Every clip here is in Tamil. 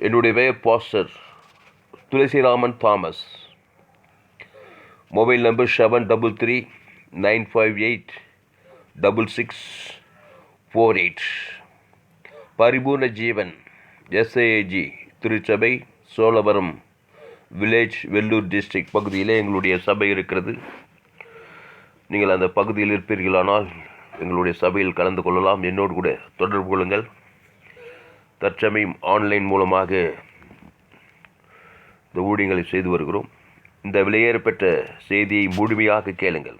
என்னுடைய பெயர் pastor Thulasiraman Thomas. Mobile number 7339586648. பரிபூர்ண ஜீவன் SAAG திருச்சபை, சோழவரம் வில்லேஜ், வெள்ளூர் டிஸ்ட்ரிக்ட் பகுதியிலே எங்களுடைய சபை இருக்கிறது. நீங்கள் அந்த பகுதியில் இருப்பீர்களானால் எங்களுடைய சபையில் கலந்து கொள்ளலாம். என்னோடு கூட தொடர்பு கொள்ளுங்கள். தற்சமயம் ஆன்லைன் மூலமாக இந்த ஊழியங்களை செய்து வருகிறோம். இந்த விலையேறப்பெற்ற செய்தியை முழுமையாக கேளுங்கள்.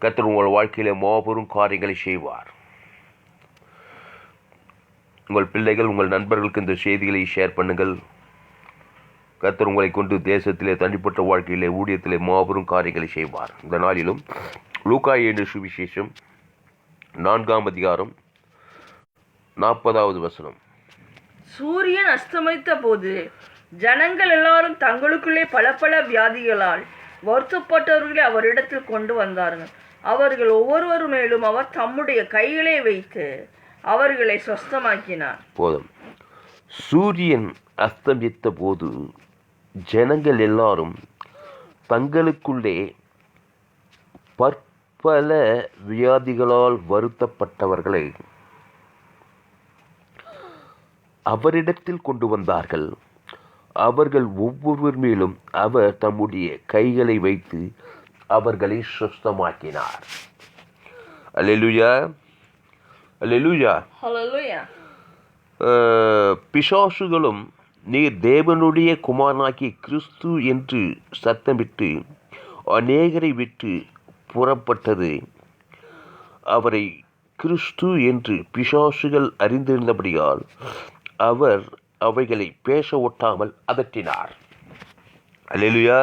கர்த்தர் உங்கள் வாழ்க்கையிலே மாபெரும் காரியங்களை செய்வார். உங்கள் பிள்ளைகள், உங்கள் நண்பர்களுக்கு இந்த செய்திகளை ஷேர் பண்ணுங்கள். கர்த்தர் உங்களை கொண்டு தேசத்திலே, தனிப்பட்ட வாழ்க்கையிலே, ஊழியத்திலே மாபெரும் காரியங்களை செய்வார். இந்த நாளிலும் லூக்கா எழுதின சுவிசேஷம் 4ஆம் அதிகாரம் 40வது வசனம். சூரியன் அஸ்தமித்த போது ஜனங்கள் எல்லாரும் தங்களுக்குள்ளே பல பல வியாதிகளால் வருத்தப்பட்டவர்களை அவரிடத்தில் கொண்டு வந்தார்கள். அவர்கள் ஒவ்வொருவர் மேலும் அவர் தம்முடைய கைகளை வைத்து அவர்களை சொஸ்தமாக்கினார். போதும். சூரியன் அஸ்தமித்த போது ஜனங்கள் எல்லாரும் தங்களுக்குள்ளே பற்பல வியாதிகளால் வருத்தப்பட்டவர்களை அவரிடத்தில் கொண்டு வந்தார்கள். அவர்கள் ஒவ்வொருவர் மேலும் அவர் தம்முடைய கைகளை வைத்து அவர்களை சுஸ்தமாக்கினார். அல்லேலூயா, அல்லேலூயா. ஹல்லேலூயா. பிசாசுகளும் நீர் தேவனுடைய குமாரனாகிய கிறிஸ்து என்று சத்தமிட்டு அநேகரை விட்டு புறப்பட்டது. அவரை கிறிஸ்து என்று பிசாசுகள் அறிந்திருந்தபடியால் அவர் அவைகளை பேச ஒட்டாமல் அதட்டினார். அல்லேலூயா.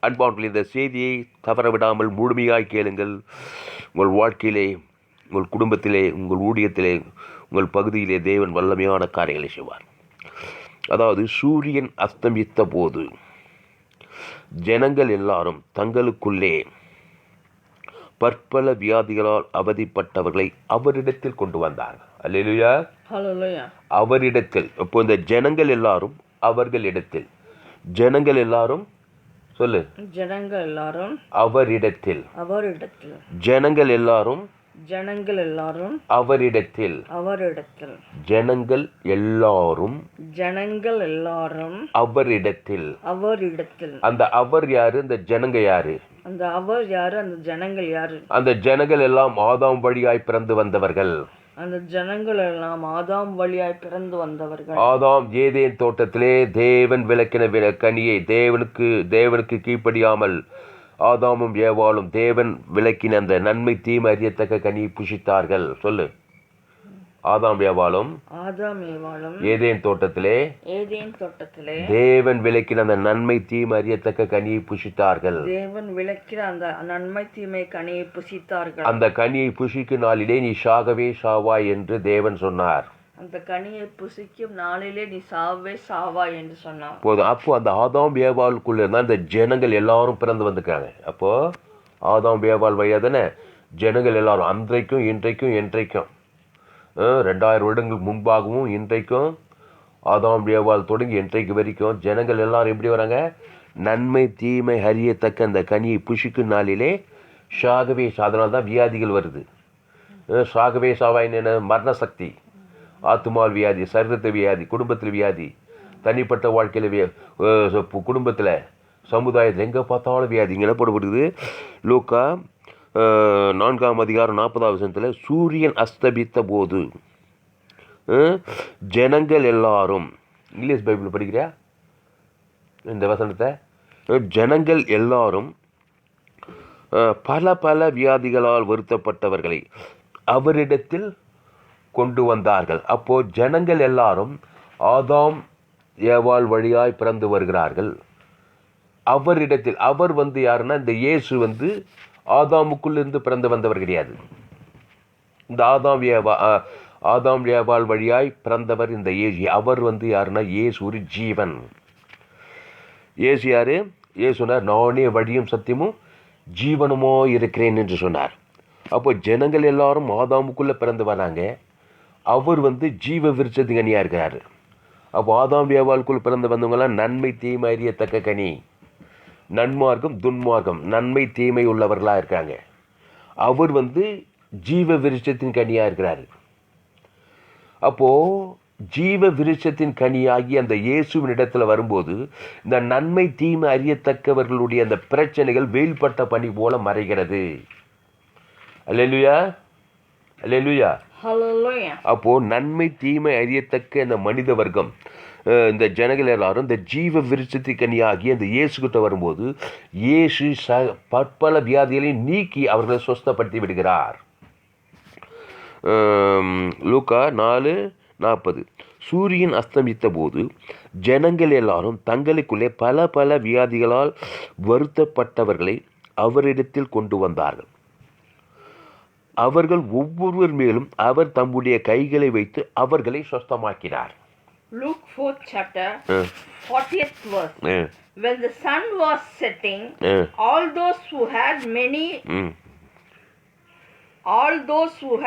அன்பானவர்களே, இந்த செய்தியை தவறவிடாமல் முழுமையாய் கேளுங்கள். உங்கள் வாழ்க்கையிலே, உங்கள் குடும்பத்திலே, உங்கள் ஊழியத்திலே, உங்கள் பகுதியிலே தேவன் வல்லமையான காரியங்களை செய்வார். அதாவது, சூரியன் அஸ்தமித்த போது ஜனங்கள் எல்லாரும் தங்களுக்குள்ளே பற்பல வியாதிகளால் அவதிப்பட்டவர்களை அவரிடத்தில் கொண்டு வந்தார்கள். அல்லேலூயா, ஹல்லேலூயா. அவரிடத்தில். இப்போ இந்த ஜனங்கள் எல்லாரும் அவர்களிடத்தில், ஜனங்கள் எல்லாரும் சொல்லு, ஜனங்கள் எல்லாரும் அவரிடத்தில், அவரிடத்தில், ஜனங்கள் எல்லாரும் ஜனங்கள் எல்லாரும் அவரிடத்தில், அவரிடத்தில், ஜனங்கள் எல்லாரும் ஜனங்கள் எல்லாரும் அவரிடத்தில். அவரிடத்தில். அந்த அவர் யாரு? அந்த ஜனங்க யாரு? அந்த அவர் யாரு? அந்த ஜனங்கள் யாரு? அந்த ஜனங்கள் எல்லாம் ஆதாம் வழியாய் பிறந்து வந்தவர்கள். அந்த ஜனங்கள் எல்லாம் ஆதாம் வழியாய் பிறந்து வந்தவர்கள். ஆதாம் ஏதேன் தோட்டத்திலே தேவன் விலக்கின கனியை தேவனுக்கு கீழ்ப்படியாமல் ஆதாமும் ஏவாளும் தேவன் விலக்கின அந்த நன்மை தீமை அறியத்தக்க கனியை புசித்தார்கள். சொல்லு. ஆதாம் ஏவாளும் ஏதேன் தோட்டத்திலே தேவன் விலக்கின அந்த நன்மை தீமை அறியத்தக்க கனியை புசித்தார்கள். தேவன் விலக்கின அந்த நன்மை தீமை கனியை புசித்தார்கள். அந்த கனியை புசிக்கும் நாளிலே நீ சாகவே சாவாய் என்று தேவன் சொன்னார். அந்த கனியை புசிக்கும் நாளிலே நீ சாவே சாவாய் என்று சொன்னார். போதும். அப்போ அந்த ஆதாம் ஏவாளுக்குள்ள இருந்தால் இந்த ஜனங்கள் எல்லாரும் பிறந்து வந்துருக்காங்க. அப்போ ஆதாம் ஏவாள் வழியாக தானே ஜனங்கள் எல்லாரும் அன்றைக்கும் இன்றைக்கும் என்றைக்கும் 2000 வருடங்களுக்கு முன்பாகவும் இன்றைக்கும் ஆதாம் ஏவாள் தொடங்கி இன்றைக்கு வரைக்கும் ஜனங்கள் எல்லாரும் எப்படி வராங்க? நன்மை தீமை அறியத்தக்க அந்த கனியை புசிக்கும் நாளிலே சாகவே. அதனால தான் வியாதிகள் வருது. சாகவே சாவாயின்னு மரண சக்தி, ஆத்துமால் வியாதி, சரீரத்து வியாதி, குடும்பத்தில் வியாதி, தனிப்பட்ட வாழ்க்கையில் குடும்பத்தில், சமுதாயத்தில் எங்கே பார்த்தாலும் வியாதி. இங்கே என்ன போடப்படுது? லூக்கா 4ஆம் அதிகாரம் 40வது வசனத்தில் சூரியன் அஸ்தமித்த போது ஜனங்கள் எல்லாரும், இங்கிலீஷ் பைபிள் படிக்கிறியா இந்த வசனத்தை? ஜனங்கள் எல்லாரும் பல பல வியாதிகளால் வருத்தப்பட்டவர்களை அவரிடத்தில் கொண்டு வந்தார்கள். அப்போ ஜனங்கள் எல்லாரும் ஆதாம் ஏவாள் வழியாய் பிறந்து வருகிறார்கள். அவரிடத்தில். அவர் யாருன்னா இந்த இயேசு ஆதாமுக்குள்ளிருந்து பிறந்து வந்தவர் கிடையாது. இந்த ஆதாம் ஏவாள் வழியாய் பிறந்தவர் இந்த இயேசு. அவர் யாருன்னா இயேசு ஒரு ஜீவன். இயேசு யாரு? இயேசு சொன்னார், நானே வழியும் சத்தியமும் ஜீவனுமோ இருக்கிறேன் என்று சொன்னார். அப்போ ஜனங்கள் எல்லாரும் ஆதாமுக்குள்ளே பிறந்து வராங்க. அவர் ஜீவ விருட்சத்தின் கனியாக இருக்கிறார். அப்போ ஆதாம் ஏவாளுக்குள் பிறந்து வந்தவங்களாம் நன்மை தீமை அறியத்தக்க கனி, நன்மார்க்கம் துன்மார்க்கம், நன்மை தீமை உள்ளவர்களாக இருக்காங்க. அவர் ஜீவ விருட்சத்தின் கனியாக இருக்கிறாரு. அப்போது ஜீவ விருட்சத்தின் கனியாகி அந்த இயேசுவின் இடத்துல வரும்போது இந்த நன்மை தீமை அறியத்தக்கவர்களுடைய அந்த பிரச்சனைகள் வெயில்பட்ட பனி போல மறைகிறது. அல்லேலூயா, அல்லேலூயா. Hallelujah. அப்போ நன்மை தீமை அறியத்தக்க இந்த மனித வர்க்கம், இந்த ஜனங்கள் எல்லாரும் இந்த ஜீவ விருட்சத்தின் கனியாகி அந்த இயேசு கிட்ட வரும்போது இயேசு பற்பல வியாதிகளை நீக்கி அவர்களை சுஸ்தப்படுத்தி விடுகிறார். லூக்கா 4:40. சூரியன் அஸ்தமித்த போது ஜனங்கள் எல்லாரும் தங்களுக்குள்ளே பல பல வியாதிகளால் வருத்தப்பட்டவர்களை அவரிடத்தில் கொண்டு வந்தார்கள். அவர்கள் ஒவ்வொருவர் மேலும் அவர் தம்முடைய கைகளை வைத்து அவர்களை சுஸ்தமாக்கினார். Luke 4th chapter, 40th verse. When the sun was setting, all those who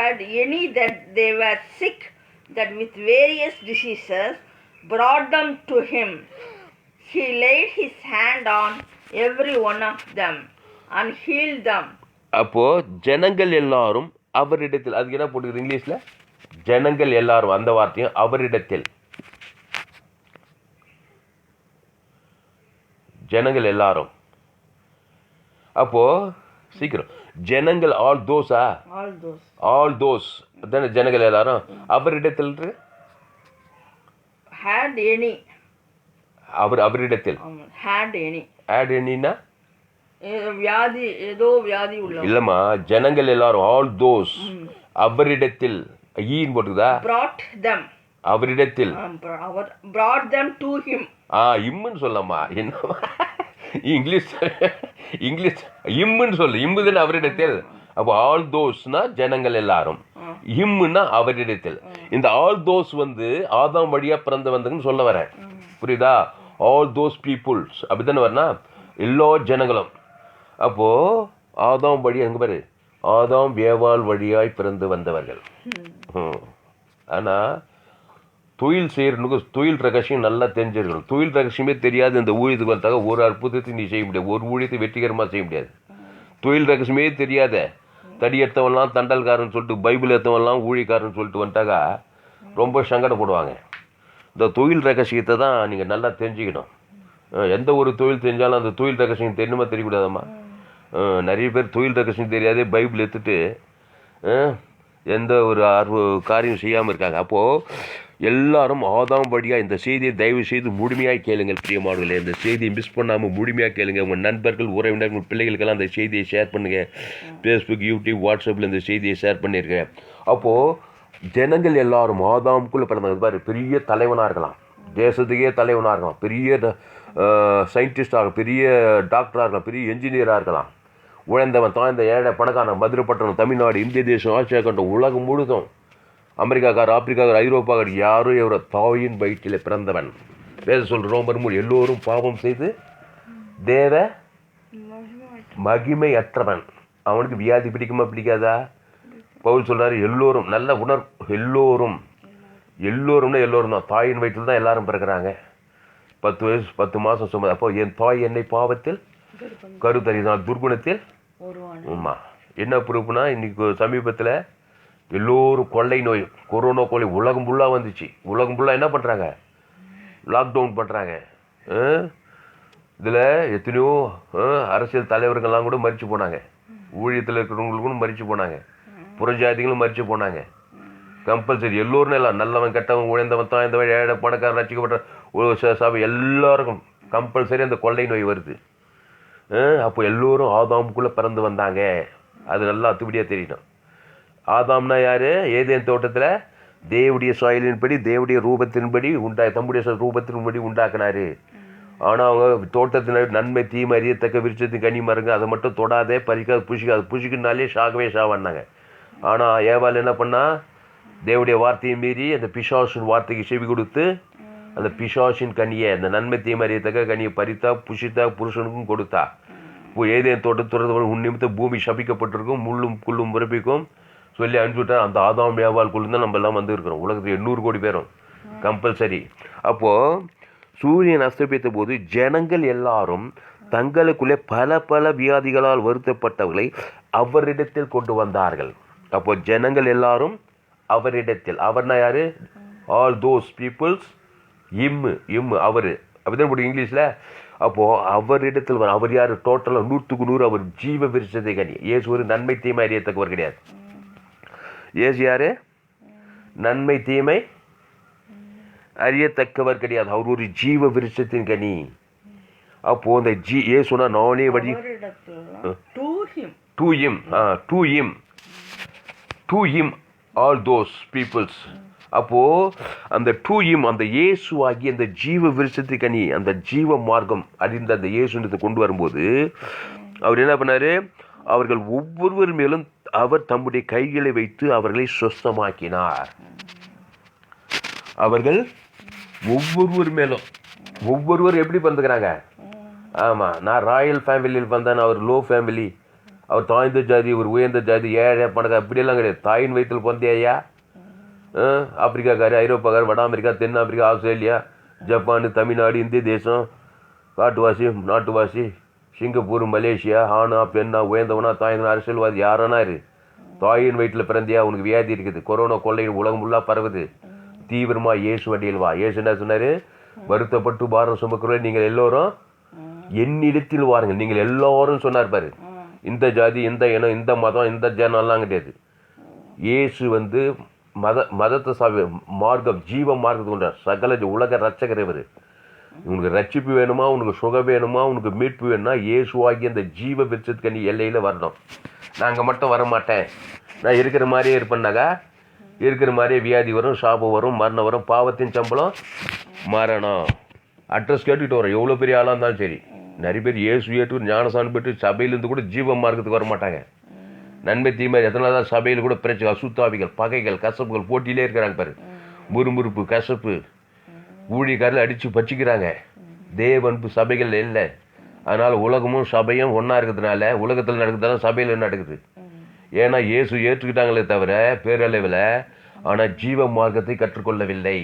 had any that they were sick, that with various diseases, brought them to him. He laid his hand on every one of them and healed them. அப்போ ஜனங்கள் எல்லாரும் அவரிடத்தில், அதுக்கு என்ன போட்டுக்குது இங்கிலீஷ்ல? ஜனங்கள் எல்லாரும், அந்த வார்த்தையும் அவரிடத்தில், ஜனங்கள் எல்லாரும். அப்போ சீக்கிரம், ஜனங்கள் ஆல் தோஸா, ஆல் தோஸ் தானே ஜனங்கள் எல்லாரும். அவரிடத்தில் had any, அவரிடத்தில் had any, add anyனா வியாதி, ஏதோ வியாதி உள்ள இல்லம்மா, ஜனங்கள் எல்லாரும் ஆல் தோஸ் அவரிடத்தில் ஈன் போட்டுதா, brought them, அவரிடத்தில் brought them to him. இம்முன்னு சொல்லம்மா, என்ன இங்கிலீஷ் இம்முன்னு சொல்லு, இம்முதுன்னு அவரிடத்தில். அப்போ ஆல் தோஸ்னா ஜனங்கள் எல்லாரும், இம்முன்னா அவரிடத்தில். இந்த ஆல் தோஸ் ஆதாம் வழியா பிறந்து வந்ததுன்னு சொல்ல வரேன், புரியுதா? ஆல் தோஸ் பீப்புள்ஸ் அப்படித்தானே வரனா, எல்லா ஜனங்களும். அப்போ ஆதாம் வழி, அங்கே பாரு, ஆதாம் ஏவாள் வழியாய் பிறந்து வந்தவர்கள். ஆனால் தொழில் செய்யறதுக்கு தொழில் ரகசியம் நல்லா தெரிஞ்சிருக்கணும். தொழில் ரகசியமே தெரியாது இந்த ஊழியத்துக்கு வந்தாங்க ஒரு அற்புதத்தை நீ செய்ய முடியாது, ஒரு ஊழியத்தை வெற்றிகரமாக செய்ய முடியாது. தொழில் ரகசியமே தெரியாத தடி எடுத்தவன்லாம் தண்டல்காரன் சொல்லிட்டு, பைபிள் எடுத்தவன்லாம் ஊழியக்காரன் சொல்லிட்டு வந்துட்டாக்கா ரொம்ப சங்கடப்படுவாங்க. இந்த தொழில் ரகசியத்தை தான் நீங்கள் நல்லா தெரிஞ்சுக்கணும். எந்த ஒரு தொழில் தெரிஞ்சாலும் அந்த தொழில் ரகசியம் தெரியணுமா தெரியக்கூடாதம்மா? நிறைய பேர் தொழில் ரகசியம் தெரியாதே பைபிள் எடுத்துட்டு எந்த ஒரு காரியம் செய்யாமல் இருக்காங்க. அப்போது எல்லாரும் ஆதாம் வழியாக இந்த செய்தியை தயவு செய்து முழுமையாக கேளுங்கள் பிரியமானவர்களே. இந்த செய்தியை மிஸ் பண்ணாமல் முழுமையாக கேளுங்க. உங்கள் நண்பர்கள், உறவினர்கள், உங்கள் பிள்ளைகளுக்கெல்லாம் அந்த செய்தியை ஷேர் பண்ணுங்கள். ஃபேஸ்புக், யூடியூப், வாட்ஸ்அப்பில் இந்த செய்தியை ஷேர் பண்ணியிருக்கேன். அப்போது ஜனங்கள் எல்லாரும் ஆதாமுக்குள்ளே பிறந்தது பாரு, பெரிய தலைவனாக இருக்கலாம், தேசத்துக்கே தலைவனாக இருக்கலாம், பெரிய சயின்டிஸ்டாக இருக்கலாம், பெரிய டாக்டராக இருக்கலாம், பெரிய என்ஜினியராக இருக்கலாம், உழைந்தவன் தாழ்ந்த ஏழை பணக்காரன், மதுரைப்பட்டினம், தமிழ்நாடு, இந்திய தேசம், ஆசியா கண்டம், உலகம் முழுதும், அமெரிக்காக்கார், ஆப்பிரிக்காக்கார், ஐரோப்பாக்கார், யாரும் எவரோ தாயின் வயிற்றில் பிறந்தவன். வேத சொல் ரோமர் 3, எல்லோரும் பாவம் செய்து தேவ மகிமை அற்றவன். அவனுக்கு வியாதி பிடிக்குமா பிடிக்காதா? பவுல் சொல்கிறாரு எல்லோரும், நல்ல எல்லோரும், எல்லோரும்னா எல்லோரும் தான், தாயின் வயிற்றில் தான் எல்லாரும் பிறக்கிறாங்க. 10 வயசு 10 மாதம் சுமது. அப்போ என் தாய் என்னை பாவத்தில் கருத்தறிதான் துர்குணத்தில். ஆமாம், என்ன ப்ரூஃப்னா இன்னைக்கு சமீபத்தில் எல்லோரும் கொள்ளை நோய், கொரோனா கொள்ளை உலகம் ஃபுல்லாக வந்துச்சு. உலகம் ஃபுல்லாக என்ன பண்ணுறாங்க? லாக்டவுன் பண்ணுறாங்க. இதில் எத்தனையோ அரசியல் தலைவர்கள்லாம் கூட மரித்து போனாங்க, ஊழியத்தில் இருக்கிறவங்களுக்கும் மரித்து போனாங்க, புறஜாதிகளும் மரித்து போனாங்க. கம்பல்சரி எல்லோரும் எல்லாம், நல்லவன் கெட்டவன், உழைந்தவன் தாழ்ந்தவன் ஏழை பணக்காரன் ரசிக்கப்பட்ட சபை எல்லாருக்கும் கம்பல்சரி அந்த கொள்ளை நோய் வருது. அப்போ எல்லோரும் ஆதாமுக்குள்ளே பிறந்து வந்தாங்க. அது நல்லா அத்துபடியாக தெரியணும். ஆதாம்னா யார்? ஏதேன் தோட்டத்தில் தேவடைய சாயலின்படி, தேவடைய ரூபத்தின்படி தம்முடைய ரூபத்தின்படி உண்டாக்குனாரு. ஆனால் அவங்க தோட்டத்தில் நன்மை தீமை அறியத்தக்க விருட்சத்தின் கனி மருங்க, அதை மட்டும் தொடாதே, பறிக்காது, புஷிக்காது, புஷிக்குனாலே சாகவே சாவான்னாங்க. ஆனால் ஏவாள் என்ன பண்ணா? தேவடைய வார்த்தையை மீறி அந்த பிசாசின் வார்த்தைக்கு செவி கொடுத்து அந்த பிசாசின் கனியை, அந்த நன்மை தீமை அறியத்தக்க கனியை பறித்தா, புஷித்தா, புருஷனுக்கும் கொடுத்தா. ஏதேன் தோட்டத்துறது உன் நிமித்தம் பூமி சபிக்கப்பட்டிருக்கும், முள்ளும் புல்லும் பிறப்பிக்கும், சொல்லி அனுப்பிச்சுட்டா அந்த ஆதாம் ஏவாளுக்குள்ள தான் நம்ம எல்லாம் வந்து இருக்கிறோம். உலகத்தில் 800 கோடி பேரும் கம்பல்சரி. அப்போது சூரியன் அஸ்தமித்த போது ஜனங்கள் எல்லாரும் தங்களுக்குள்ளே பல பல வியாதிகளால் வருத்தப்பட்டவர்களை அவரிடத்தில் கொண்டு வந்தார்கள். அப்போ ஜனங்கள் எல்லாரும் அவரிடத்தில், அவர்னா யாரு? ஆல் தோஸ் பீப்புள்ஸ், அவர் அப்படிதான் போட்டு இங்கிலீஷில். அப்போது அவரிடத்தில் வர, அவர் யார்? டோட்டலாக 100க்கு 100 அவர் ஜீவ விருட்சத்தை கனி. இயேசு ஒரு நன்மை தீமை அறியத்தக்கவர் கிடையாது. இயேசு யாரு? நன்மை தீமை அறியத்தக்கவர் கிடையாது. அவர் ஒரு ஜீவ விருட்சத்தின் கனி. அப்போ இந்த இயேசுனா நானே வழி. To him all those peoples. அப்போது அந்த டு ஹிம், அந்த இயேசு ஆகி அந்த ஜீவ விருட்சத்தை கனி, அந்த ஜீவ மார்க்கம் அறிந்த அந்த இயேசுன்றதை கொண்டு வரும்போது அவர் என்ன பண்ணார்? அவர்கள் ஒவ்வொருவர் மேலும் அவர் தம்முடைய கைகளை வைத்து அவர்களை சுஸ்தமாக்கினார். அவர்கள் ஒவ்வொருவர் மேலும், ஒவ்வொருவர் எப்படி பிறந்துக்கிறாங்க? ஆமாம், நான் ராயல் ஃபேமிலியில் வந்தேன், அவர் லோ ஃபேமிலி, அவர் தாழ்ந்த ஜாதி, ஒரு உயர்ந்த ஜாதி, ஏழை பணக்கார, அப்படியெல்லாம் கிடையாது. தாயின் வயிற்றில் பிறந்தையா? ஆப்பிரிக்காக்காரு, ஐரோப்பாக்காரு, வட அமெரிக்கா, தென் ஆப்பிரிக்கா, ஆஸ்திரேலியா, ஜப்பான், தமிழ்நாடு, இந்திய தேசம், காட்டுவாசி, நாட்டுவாசி, சிங்கப்பூர், மலேசியா, ஆனா பெண்ணா, உயர்ந்தவனா, தாய்ந்தவனா, அரசியல்வாதி, யாரானா இரு, தாயின் வயிற்றில் பிறந்தியா, உனக்கு வியாதி இருக்குது, கொரோனா கொள்ளை உலகம் ஃபுல்லாக பரவுது, தீவிரமாக இயேசு வண்டியில் வா. இயேசு என்ன சொன்னார்? வருத்தப்பட்டு பாரம் சுமக்கிறவர்களே நீங்கள் எல்லோரும் என்னிடத்தில் வாருங்கள். நீங்கள் எல்லோரும் சொன்னார் பாரு. இந்த ஜாதி, இந்த இனம், இந்த மதம், இந்த ஜனம்லாம் கிடையாது. இயேசு வந்து மதத்தை மார்க்கம், ஜீவ மார்க்கத்துக்கு கொண்டார். சகல உலக ரட்சகர் இவர். உனக்கு ரட்சிப்பு வேணுமா, உனக்கு சுகம் வேணுமா, உனக்கு மீட்பு வேணுமா, இயேசுவாகி அந்த ஜீவ விருட்சத்துக்கு நீ எல்லையில் வரணும். நான் அங்கே மட்டும் வரமாட்டேன், நான் இருக்கிற மாதிரியே இருப்பேன்னாக்கா இருக்கிற மாதிரியே வியாதி வரும், சாபம் வரும், மரணம் வரும், பாவத்தின் சம்பளம் மரணம். அட்ரஸ் கேட்டுக்கிட்டு வரோம். எவ்வளோ பெரிய ஆளாக இருந்தாலும் சரி. நிறைய பேர் இயேசு ஏற்று ஞானசானம் பெற்று சபையிலேருந்து கூட ஜீவ மார்க்கத்துக்கு வர மாட்டாங்க. நன்மை தீமை எத்தனை தான் சபையில் கூட பிரச்சனை, அசுத்தாவிகள், பகைகள், கசப்புகள் போட்டியிலே இருக்கிறாங்க பாரு. முறுமுறுப்பு, கசப்பு, ஊழியக்காரில் அடித்து பச்சிக்கிறாங்க. தேவன்பு சபைகள் இல்லை. அதனால் உலகமும் சபையும் ஒன்றா இருக்கிறதுனால உலகத்தில் நடக்கிறதால சபையில் நடக்குது. ஏன்னா இயேசு ஏற்றுக்கிட்டாங்களே தவிர பேரளவில், ஆனால் ஜீவ மார்க்கத்தை கற்றுக்கொள்ளவில்லை.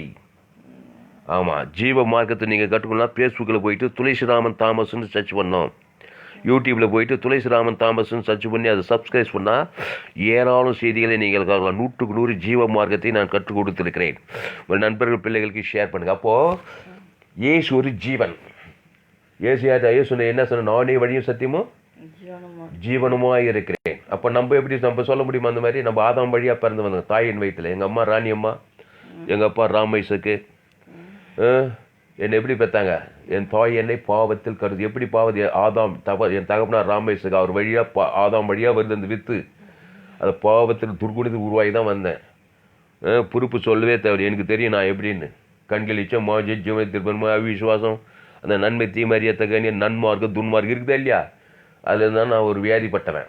ஆமாம், ஜீவ மார்க்கத்தை நீங்கள் கற்றுக்கொள்ளலாம். ஃபேஸ்புக்கில் போயிட்டு துளசிராமன் தாமஸ்ன்னு சர்ச் பண்ணோம். யூடியூப்பில் போயிட்டு துளசிராமன் தாமஸ்ன்னு சர்ச் பண்ணி அதை சப்ஸ்கிரைப் பண்ணால் ஏராளம் செய்திகளை நீங்கள் பார்க்கலாம். 100க்கு 100 ஜீவ மார்க்கத்தை நான் கற்றுக் கொடுத்துருக்கிறேன். உங்கள் நண்பர்கள், பிள்ளைகளுக்கு ஷேர் பண்ணுங்கள். அப்போது இயேசு ஒரு ஜீவன். இயேசு என்ன சொன்ன? நானே வழியும் சத்தியமும் ஜீவனுமாக இருக்கிறேன். அப்போ நம்ம எப்படி நம்ம சொல்ல முடியுமா? அந்த மாதிரி நம்ம ஆதாம் வழியாக பிறந்து வந்தோம் தாயின் வயிற்றில். எங்கள் அம்மா ராணி அம்மா, எங்கள் அப்பா ராமேசுக்கு என்னை எப்படி பெற்றாங்க? என் தாய் என்னை பாவத்தில் கருது. எப்படி பாவத்து? ஆதாம் என் தகப்பனார் ராமேசுக்கு அவர் வழியாக ஆதாம் வழியாக வருது அந்த வித்து. அது பாவத்தில் துர்குணத்துக்கு உருவாகி தான் வந்தேன். பொறுப்பு சொல்லவே தேவை. எனக்கு தெரியும் நான் எப்படின்னு. கண்கள் இச்சம், மாஜி, ஜீவனை திருப்பன்மை, அவிசுவாசம், அந்த நன்மை தீமறியத்தக்க நன்மார்க்கு துன்மார்க்கு இருக்குதா இல்லையா? அதில் தான் நான் ஒரு வியாதிப்பட்டவன்.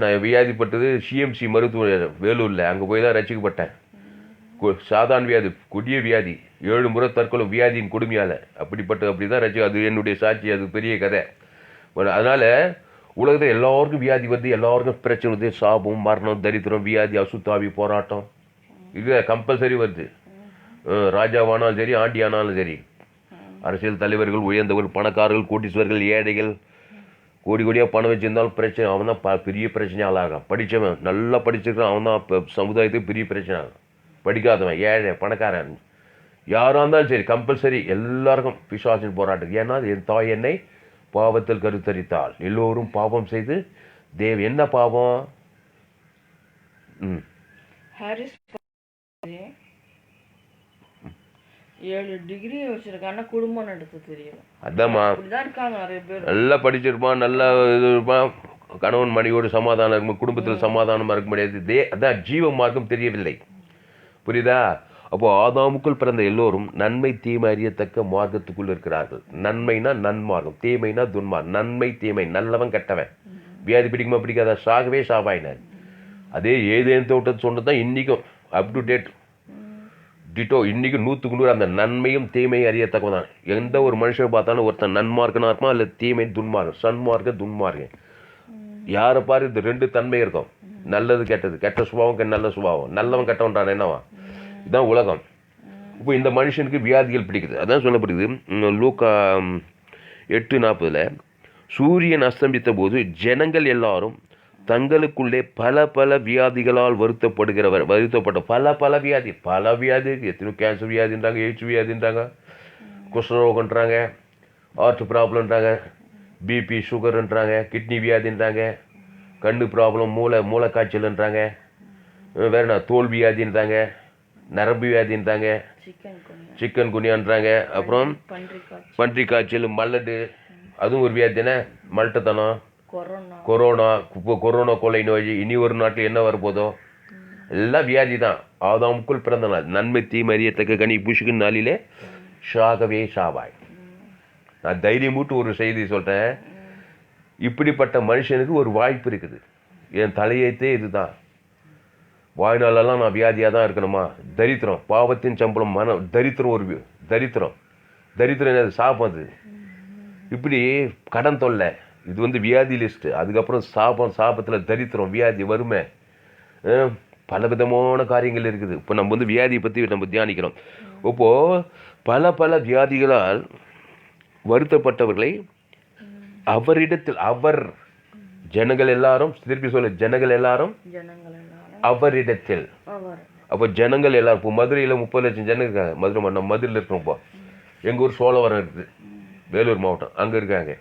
நான் வியாதிப்பட்டது சிஎம்சி மருத்துவ வேலூரில். அங்கே போய் தான் ரசிக்கப்பட்டேன். சாதாரண வியாதி, கொடிய வியாதி, 7 முறை தற்கொலை வியாதியின் கொடுமையால். அப்படி தான் ரசி. அது என்னுடைய சாட்சி, அது பெரிய கதை. அதனால் உலகத்தில் எல்லாருக்கும் வியாதி வருது, எல்லாருக்கும் பிரச்சனை வருது. சாபம், மரணம், தரித்திரம், வியாதி, அசுத்தாவி, போராட்டம், இது கம்பல்சரி வருது. ராஜாவானாலும் சரி, ஆண்டி ஆனாலும் சரி, அரசியல் தலைவர்கள், உயர்ந்தவர்கள், பணக்காரர்கள், கோட்டீஸ்வரர்கள், ஏழைகள், கோடி கோடியாக பணம் வச்சுருந்தாலும் பிரச்சனை. அவன் தான் பெரிய பிரச்சனையாக ஆளாகிறான். படித்தவன், நல்லா படிச்சிருக்கான், அவன் தான் இப்போ சமுதாயத்துக்கு பெரிய பிரச்சனை ஆகும். படிக்காதவன், ஏழை, பணக்காரன், யாராக இருந்தாலும் சரி, கம்பல்சரி எல்லாருக்கும் பிசாசின் போராட்டம். ஏன்னா என் தாய் என்னை பாவத்தில் கருத்தரித்தாள். எல்லோரும் பாவம் செய்து என்ன பாவம்? 7 டிகிரி வச்சிருக்கான குடும்பம் நடத்த தெரியல. அதாம்மா, இருக்காங்க நிறைய பேர். நல்லா படிச்சிருப்பான், நல்லா இது இருப்பான், கணவன் மனைவியோடு சமாதானம் இருக்கும், குடும்பத்தில் சமாதானமாக இருக்க முடியாது. அதான் ஜீவ மார்க்கம் தெரியவில்லை. புரியுதா? அப்போது ஆதாமுக்குள் பிறந்த எல்லோரும் நன்மை தீமை அறியத்தக்க மார்க்கத்துக்குள் இருக்கிறார்கள். நன்மைனா நன்மார்க்கம், தீமைனா துன்மார்க்கம். நன்மை தீமை, நல்லவன் கெட்டவன். வியாதி பிடிக்குமா பிடிக்காதா? சாகவே சாவாயினார். அதே ஏதேன் தோட்டத்தை சொன்னது தான் இன்றைக்கும் அப் டு டேட் டிட்டோ. இன்றைக்கும் 100க்கு 100 அந்த நன்மையும் தீமையும் அறியத்தக்க தான். எந்த ஒரு மனுஷன் பார்த்தாலும் ஒருத்தன் நன்மார்க்கனாக இருப்பான், இல்லை தீமை துன்மார்க்கம், சன்மார்க்க துன்மார்க்கம். யாரை பாரு இந்த 2 தன்மை இருக்கும். நல்லது கெட்டது, கெட்ட சுபாவம் நல்ல சுபாவம், நல்லவன் கெட்டவன்றான் என்னவா, இதுதான் உலகம். இப்போ இந்த மனுஷனுக்கு வியாதிகள் பிடிக்குது. அதான் சொல்லப்படுது லூக்கா 8:40 சூரியன் அஸ்தமித்த போது ஜனங்கள் எல்லாரும் தங்களுக்குள்ளே பல பல வியாதிகளால் வருத்தப்பட்ட பல வியாதி எத்தனை கேன்சர் வியாதின்றாங்க, எய்ட்ஸ் வியாதின்றாங்க, குஷ்டரோகன்றாங்க, ஹார்ட் ப்ராப்ளம்ன்றாங்க, பிபி சுகர்ன்றாங்க, கிட்னி வியாதின்றாங்க, கண்ணு ப்ராப்ளம், மூளை காய்ச்சல்ன்றாங்க, வேற என்ன தோல் வியாதின்றாங்க, நரம்பு வியாதின்றாங்க, சிக்கன் குனியான்றாங்க, அப்புறம் பன்றி காய்ச்சல், மல்லடு, அதுவும் ஒரு வியாதி தானே, மல்ட்டத்தனம், கொரோனா கொள்ளை நோய், இனி ஒரு நாட்டில் என்ன வரப்போதோ எல்லாம் வியாதி தான். ஆதாமுக்குள் பிறந்த நாள், நன்மை தீமை அறியத்தக்க கனி புஷுக்கு நாளிலே ஷாகவே ஷாவாய். நான் தைரியமூட்டு ஒரு செய்தி சொல்கிறேன். இப்படிப்பட்ட மனுஷனுக்கு ஒரு வாய்ப்பு இருக்குது. என் தலையெழுத்தே இதுதான். வாழ்நாளெல்லாம் நான் வியாதியாக தான் இருக்கணுமா? தரித்திரம், பாவத்தின் சம்பளம் மனம், தரித்திரம், ஒரு தரித்திரம் அது சாபம். அது இப்படி கடன் தொல்லை, இது வியாதி லிஸ்ட்டு. அதுக்கப்புறம் சாபத்தில் தரித்திரம், வியாதி, வறுமை, பல விதமான காரியங்கள் இருக்குது. இப்போ நம்ம வியாதியை பற்றி நம்ம தியானிக்கிறோம். இப்போது பல வியாதிகளால் வருத்தப்பட்டவர்களை அவரிடத்தில், ஜனங்கள் எல்லாரும், திருப்பி சொல்லு, ஜனங்கள் எல்லாரும் அவரிடத்தில். அப்போ ஜனங்கள் எல்லாரும், இப்போ மதுரையில் 30 லட்சம் ஜனங்க இருக்காங்க. மதுரையில் இருக்கிறோம். இப்போ எங்கள் ஊர் சோழவரம் இருக்குது, வேலூர் மாவட்டம், அங்கே இருக்காங்க.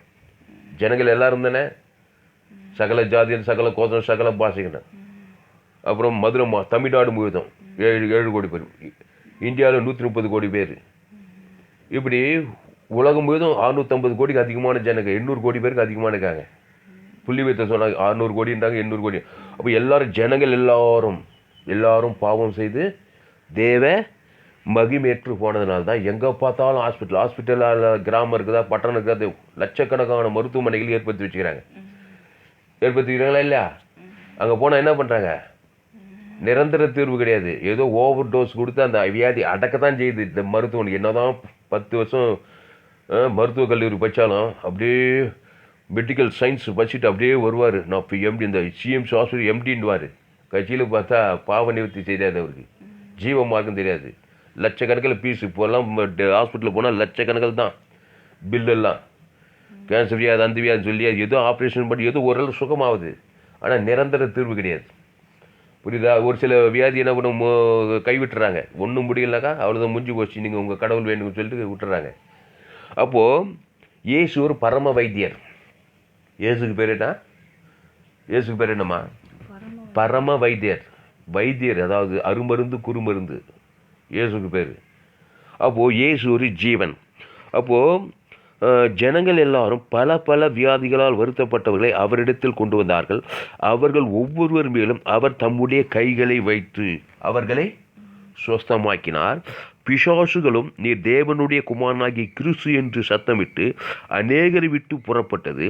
ஜனங்கள் எல்லாரும் தானே, சகல ஜாதியில், சகல கோஷம், சகல பாஷைகள். அப்புறம் மதுரை தமிழ்நாடு முழுவதும் 7 கோடி பேர், இந்தியாவில் 130 கோடி பேர். இப்படி உலகம் முழுவதும் 650 கோடிக்கு அதிகமான ஜனங்க, 800 கோடி பேருக்கு அதிகமான இருக்காங்க. புள்ளி வைத்த சொன்னாங்க 600 கோடின்றாங்க, 800 கோடி. அப்போ எல்லாரும் ஜனங்கள் எல்லாரும் பாவம் செய்து தேவ மகிமேற்று போனதுனால தான் எங்கே பார்த்தாலும் ஹாஸ்பிட்டல் கிராமம் இருக்குதா, பட்டணம் இருக்காது, லட்சக்கணக்கான மருத்துவமனைகள் ஏற்படுத்தி வச்சுக்கிறாங்களா இல்லையா? அங்கே போனால் என்ன பண்ணுறாங்க? நிரந்தர தீர்வு கிடையாது. ஏதோ ஓவர் டோஸ் கொடுத்து அந்த வியாதி அடக்கத்தான் செய்யுது. இந்த மருத்துவமனை என்னதான் 10 வருஷம் மருத்துவக் கல்லூரி படித்தாலும் அப்படியே மெடிக்கல் சயின்ஸ் படிச்சுட்டு அப்படியே வருவார். நான் இப்போ எம்டி, இந்த சிஎம்சி ஹாஸ்பிட்டல் எம்டின்னுவார். கட்சியில் பார்த்தா பாவ நிவர்த்தி தெரியாது, அவருக்கு ஜீவ மார்க்கம் தெரியாது. லட்சக்கணக்கில் பீஸ். இப்போல்லாம் ஹாஸ்பிட்டலில் போனால் லட்சக்கணக்கில் தான் பில்லெல்லாம். கேன்சர் வியாதி, அந்த வியாதி சொல்லி ஏதோ ஆப்ரேஷன் பண்ணி ஏதோ ஓரளவு சுகமாகுது. ஆனால் நிரந்தர தீர்வு கிடையாது. புரியுதா? ஒரு சில வியாதி என்ன பண்ண கைவிட்டுறாங்க. ஒன்றும் முடியலனாக்கா அவ்வளோதான், முடிஞ்சு போச்சு, நீங்கள் உங்கள் கடவுள் வேணும்னு சொல்லிட்டு விட்டுறாங்க. அப்போது இயேசு ஒரு பரம வைத்தியர். இயேசுக்கு பேர் என்னம்மா? பரம வைத்தியர், அதாவது அருமருந்து குறுமருந்து, இயேசுக்கு பேர். அப்போது இயேசு ஒரு ஜீவன். அப்போது ஜனங்கள் எல்லாரும் பல வியாதிகளால் வருத்தப்பட்டவர்களை அவரிடத்தில் கொண்டு வந்தார்கள். அவர்கள் ஒவ்வொருவர் மேலும் அவர் தம்முடைய கைகளை வைத்து அவர்களை சுஸ்தமாக்கினார். பிசாசுகளும் நீர் தேவனுடைய குமாரனாகிய கிறிஸ்து என்று சத்தமிட்டு அநேகரை விட்டு புறப்பட்டது.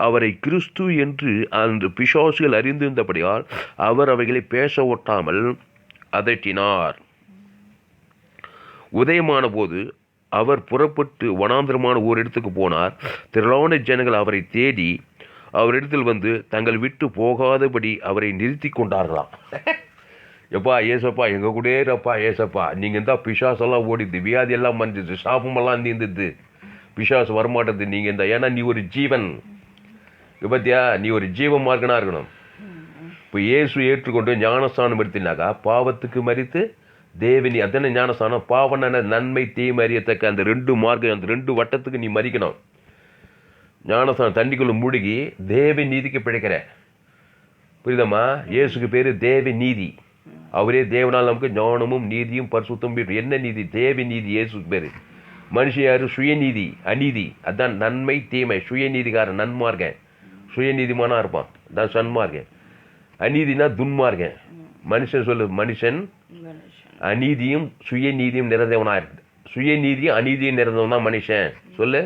அவரை கிறிஸ்து என்று அந்த பிசாசுகள் அறிந்திருந்தபடியால் அவர் அவைகளை பேச ஒட்டாமல் அதட்டினார். உதயமான போது அவர் புறப்பட்டு வனாந்திரமான ஓரிடத்துக்கு போனார். திரளான ஜனங்கள் அவரை தேடி அவரிடத்தில் வந்து தங்கள் விட்டு போகாதபடி அவரை நிறுத்தி கொண்டார்களாம். எப்பா ஏசப்பா, எங்கள் கூட இருப்பா ஏசப்பா, நீங்கள் இருந்தால் பிசாசெல்லாம் ஓடிது, வியாதியெல்லாம் மறைஞ்சிது, சாபமெல்லாம் நீந்தது, பிசாசு வரமாட்டது, நீங்கள் இருந்தால். ஏன்னா நீ ஒரு ஜீவன். பார்த்தியா, நீ ஒரு ஜீவ மார்க்கனாக இருக்கணும். இப்போ இயேசு ஏற்றுக்கொண்டு ஞானஸ்தானம் எடுத்தினாக்கா பாவத்துக்கு மறித்து தேவனி, அதனை ஞானஸ்தானம். பாவன நன்மை தீமை அறியத்தக்க அந்த 2 மார்க்கம், அந்த 2 வட்டத்துக்கு நீ மறிக்கணும். ஞானஸ்தானம் தண்ணிக்குள்ள மூழ்கி தேவ நீதிக்கு பிழைக்கிற. புரியுதம்மா? இயேசுக்கு பேர் தேவ நீதி. அவரே தேவனால் நமக்கு ஞானமும் நீதியும் பரிசுத்தமும். என்ன நீதி? தேவ நீதி. இயேசுக்கு பேர். மனுஷன் யாரு? சுயநீதி, அநீதி. அதான் நன்மை தீமை. சுயநீதிக்காரன் நன்மார்க்கன், சுயநீதிமானா இருப்பான், அதான் சன்மார்க்கன். அநீதினா துன்மார்க்கன். மனுஷன் சொல்லு, மனுஷன் அநீதியும் சுயநீதியும் நிறைந்தவனா இருக்கு. சுயநீதியும் அநீதியும் நிறைந்தவன் தான் மனுஷன். சொல்லு.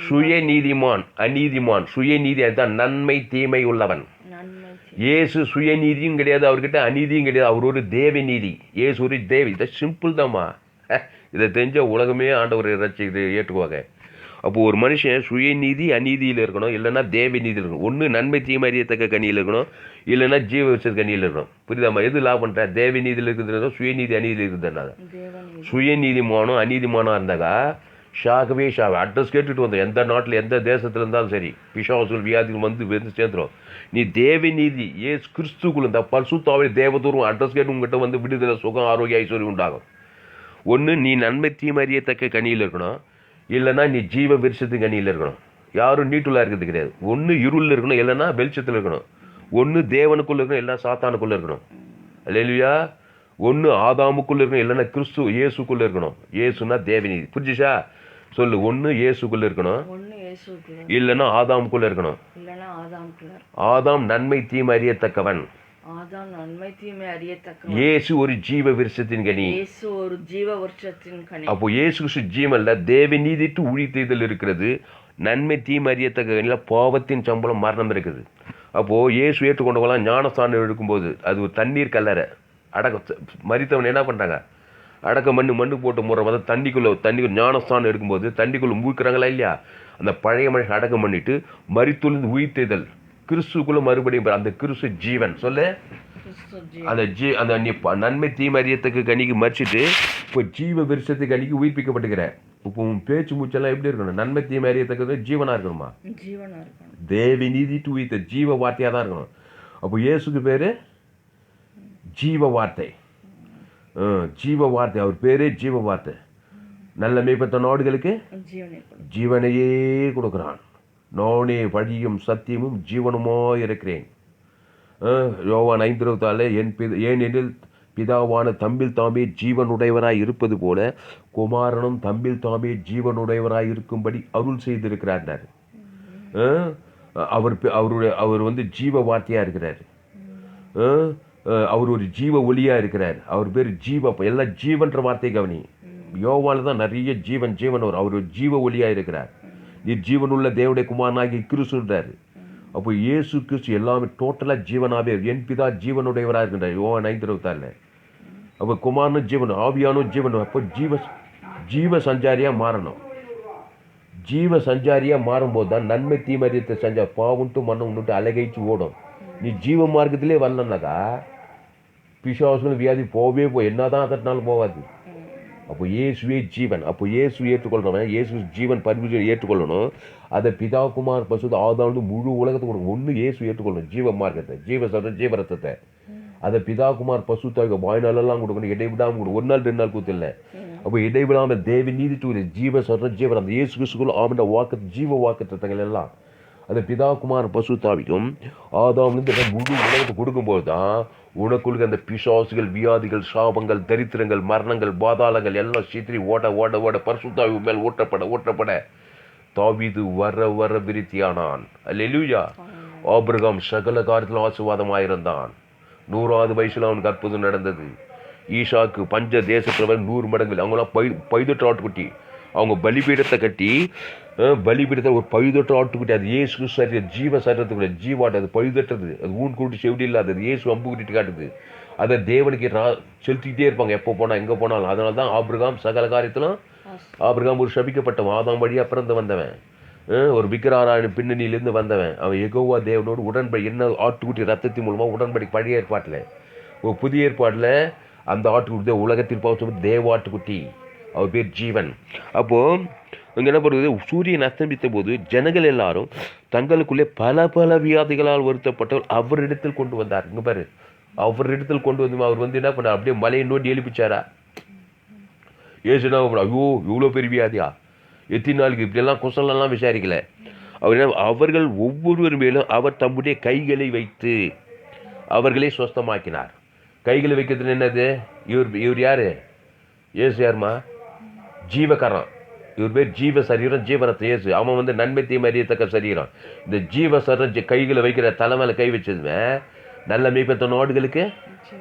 சுயநீதிமான், அநீதிமான், சுயநீதி. அதுதான் நன்மை தீமை உள்ளவன். இயேசு சுயநீதியும் கிடையாது, அவர்கிட்ட அநீதியும் கிடையாது. அவர் ஒரு தேவ நீதி. இயேசு ஒரு தேவி. இதை சிம்பிள் தான்மா. இதை தெரிஞ்ச உலகமே ஆண்டவர் ரட்சித்து ஏற்றுக்குவாங்க. அப்போ ஒரு மனுஷன் சுயநீதி அநீதியில் இருக்கணும், இல்லைன்னா தேவ நீதியில் இருக்கணும். ஒன்று நன்மை தீமை அறியத்தக்க கனியில் இருக்கணும், இல்லைன்னா ஜீவ விருட்ச கனியில் இருக்கணும். புரியுதாம்மா? எது லாபம் பண்ணுற? தேவ நீதியில் இருக்கிறது, சுயநீதி அநீதியில் இருக்குதுன்னாங்க. சுயநீதிமானம் அநீதிமானம் இருந்தாக்கா ஷாகவே அட்ரஸ் கேட்டுட்டு வந்தோம். எந்த நாட்டில் எந்த தேசத்தில் இருந்தாலும் சரி, பிசாசுகள் வியாதிகள் வந்து சேர்ந்துடும். நீ தேவ நீதி ஏசு கிறிஸ்துக்குள்ள இந்த பரிசுத்தாவிலே தேவதூரம் அட்ரஸ் கேட்டு உங்ககிட்ட வந்து விடுதலை, சுகம், ஆரோக்கிய, ஐஸ்வர்யம் உண்டாகும். ஒன்று நீ நன்மை தீமை அறியத்தக்க கனியில் இருக்கணும், இல்லைன்னா நீ ஜீவ விருட்சத்தின் கனியில் இருக்கணும். யாரும் நீட்டுள்ளா இருக்கிறது கிடையாது. ஒன்று இருளில் இருக்கணும், இல்லைன்னா வெளிச்சத்தில் இருக்கணும். ஒன்று தேவனுக்குள்ளே இருக்கணும், இல்லைன்னா சாத்தானுக்குள்ளே இருக்கணும். அல்லேலூயா. ஒன்று ஆதாமுக்குள்ளே இருக்கணும், இல்லைன்னா கிறிஸ்து இயேசுக்குள்ளே இருக்கணும். இயேசுனா தேவநீதி. புரிஞ்சுச்சா? சொல்லு. ஒன்று இயேசுக்குள்ளே இருக்கணும், இல்லைன்னா ஆதாமுக்குள்ளே இருக்கணும். ஆதாம் நன்மை தீமை அறியத்தக்கவன், இயேசு ஒரு ஜீவ விருட்சத்தின் கனி. அப்போ இயேசு ஜீவன்ல தேவ நீதிட்டு உழித்தல் இருக்கிறது. நன்மை தீமை அறியத்தக்க கனியில் பாவத்தின் சம்பளம் மரணம் இருக்குது. அப்போ இயேசு ஏற்றுக்கொண்டவங்களாம் ஞானஸ்தானம் எடுக்கும்போது அது ஒரு தண்ணீர் கல்லறை. மரித்தவன் என்ன பண்றாங்க? அடக்க மண்ணு போட்டு முறை வந்து தண்ணிக்குள்ள ஞானஸ்தானம் எடுக்கும்போது தண்ணிக்குள்ள மூக்கிறாங்களா இல்லையா? அந்த பழைய மனுஷன் அடக்கம் பண்ணிட்டு மரித்துள்ளது உயிர்த்தெழுதல் கிறிஸ்துக்குள்ள மறுபடியும் அந்த கிறிஸ்து ஜீவன். சொல்லு. அந்த நீ நன்மை தீமை அறியத்தக்க கனிக்கு மறிச்சிட்டு இப்போ ஜீவ விருட்சத்துக்கு கனிக்கு உயிர்ப்பிக்கப்பட்டுக்கிற. இப்போ உன் பேச்சு மூச்செல்லாம் எப்படி இருக்கணும்? நன்மை தீமை அறியத்தக்கது ஜீவனா இருக்கணுமா? தேவி நீதி டு உயிர்த்த ஜீவ வார்த்தையா தான் இருக்கணும். அப்போ இயேசுக்கு பேரு ஜீவ வார்த்தை. ஜீவ வார்த்தை. அவர் பேரே ஜீவ வார்த்தை. நல்ல மேய்ப்பட்ட நாடுகளுக்கு ஜீவனையே கொடுக்கிறான். நானே வழியும் சத்தியமும் ஜீவனுமாய் இருக்கிறேன். யோவான் 5:24 ஏனெனில் பிதாவான தம்பில் தாமே ஜீவனுடையவராய் இருப்பது போல குமாரனும் தம்பில் தாமே ஜீவனுடையவராய் இருக்கும்படி அருள் செய்திருக்கிறார். அவர் வந்து ஜீவ வார்த்தையா இருக்கிறார். அவர் ஒரு ஜீவ ஒளியா இருக்கிறார். அவர் பேர் ஜீவ. எல்லாம் ஜீவன்ற வார்த்தை கவனி. யோவால தான் நிறைய ஜீவன் வரும். அவர் ஒரு ஜீவ ஒளியா இருக்கிறார். நீ ஜீவனுள்ள தேவனுடைய குமாரனாகி கிறிஸ்துன்றாரு. அப்போ இயேசு கிறிஸ்து எல்லாமே டோட்டலா ஜீவனாவே என் பிதா ஜீவனுடையவராக இருக்கின்றார். யோவான் 5:24. அப்போ குமாரனும் ஜீவன், ஆவியானும் ஜீவன். அப்போ ஜீவ சஞ்சாரியா மாறணும். ஜீவ சஞ்சாரியா மாறும்போது தான் நன்மை தீமரியத்தை சஞ்சாரி பாவுன்ட்டு மண்ணை உன்னுட்டு அலகைச்சு ஓடும். நீ ஜீவ மார்க்கத்திலே வரலன்னாக்கா பிசாசுகள் வியாதி போவே என்னதான் அதனாலும் போகாது. அப்போ இயேசுவே ஜீவன். அப்போ இயேசு ஏற்றுக்கொள்றவன் இயேசு ஜீவன் பரிபூஜை ஏற்றுக்கொள்ளணும். அதை பிதா குமார் பசு ஆதாண்டு முழு உலகத்துக்கு கொடுக்கும். ஒன்று இயேசு ஏற்றுக்கொள்ளணும் ஜீவ மார்க்கத்தை, ஜீவ சட்டம், ஜீவரத்தத்தை. அதை பிதா குமார் பசு தாய்க்கு வாய்நாளெல்லாம் கொடுக்கணும். இடைவிடாமல் கொடுக்கும். 1 நாள் 2 நாள் கூத்து இல்லை. அப்போ இடைவிடாமல் தேவி நீதி டூ ஜீவ சட்டம், ஜீவன். அந்த இயேசு கிறிஸ்துக்குள்ள ஆமண்ட வாக்கு ஜீவ வாக்கு தத்தங்கள் எல்லாம் அந்த பிதா குமார் பசு தாவிக்கும் ஆதாம்லேருந்து முழு உலகத்தை கொடுக்கும்போது தான் உனக்குள்ள அந்த பிசாசுகள், வியாதிகள், சாபங்கள், தரித்திரங்கள், மரணங்கள், பாதாளங்கள் எல்லாம் சீத்திரி ஓட பரிசுத்தாவி மேல் ஓட்டப்பட தாவீது வர விருத்தியானான். அல்லேலூயா. ஆபிரகாம் சகல காரியத்திலும் ஆசீர்வாதமாயிருந்தான். 100வது வயசுல அவனுக்கு அற்புதம் நடந்தது. ஈசாக்கு பஞ்ச தேசத்தில் 100 மடங்கள். அவங்களாம் பைதொற்ற ஆட்டுக்குட்டி. அவங்க பலிபீடத்தை கட்டி பலிபீடத்தை ஒரு பழுதொற்ற ஆட்டுக்குட்டி. அது இயேசு சரீரம், ஜீவ சரீரத்துக்குள்ள ஜீவாட்டு. அது பழுதற்றது. அது ஊன் கூட்டி செவிடி இல்லாது. அது இயேசு அம்பு கூட்டிட்டு காட்டுது. அதை தேவனுக்கு செலுத்திக்கிட்டே இருப்பாங்க எப்போ போனால் எங்கே போனாலும். அதனால தான் ஆபிரகாம் சகல காரியத்திலும் ஆபிரகாம் ஒரு சபிக்கப்பட்டவன். ஆதாம் வழியாக பிறந்து வந்தவன். ஒரு விக்கிரகாராயண பின்னணியிலிருந்து வந்தவன். அவன் யெகோவா தேவனோடு உடன்படி என்ன ஆட்டுக்குட்டி ரத்தத்தின் மூலமாக உடன்படி. பழைய ஏற்பாட்டில் ஒரு புதிய ஏற்பாட்டில் அந்த ஆட்டுக்குட்டி உலகத்தில் பார்த்து தேவ ஆட்டுக்குட்டி. அவர் பேர் ஜீவன். அப்போது அங்கே என்ன பண்ணுறது? சூரியன் அஸ்தமித்த போது ஜனங்கள் எல்லாரும் தங்களுக்குள்ளே பல வியாதிகளால் வருத்தப்பட்டவர் அவரிடத்தில் கொண்டு வந்தார். இங்கே பாரு, அவரிடத்தில் கொண்டு வந்து அவர் வந்து என்ன பண்ணார்? அப்படியே மலையை நோண்டி எழுப்பிச்சாரா? ஏசுனா ஐயோ இவ்வளோ பெரிய வியாதியா, எத்தனை நாளுக்கு இப்படியெல்லாம் குசலெல்லாம் விசாரிக்கல. அவர் என்ன, அவர்கள் ஒவ்வொருவர் மேலும் அவர் தம்முடைய கைகளை வைத்து அவர்களே சுஸ்தமாக்கினார். கைகளை வைக்கிறதுன்னு என்னது? இவர் யாரு? ஏசு யாருமா? ஜீவகரம். இவர் பேர் ஜீவ சரீரம், ஜீவரத்தை. இயேசு அவன் வந்து நன்மை தீமை அறியத்தக்க சரீரம். இந்த ஜீவ சரீரம் கைகளை வைக்கிற தலைமையில கை வச்சதுமே நல்ல மேய்ப்பத்த ஆடுகளுக்கு,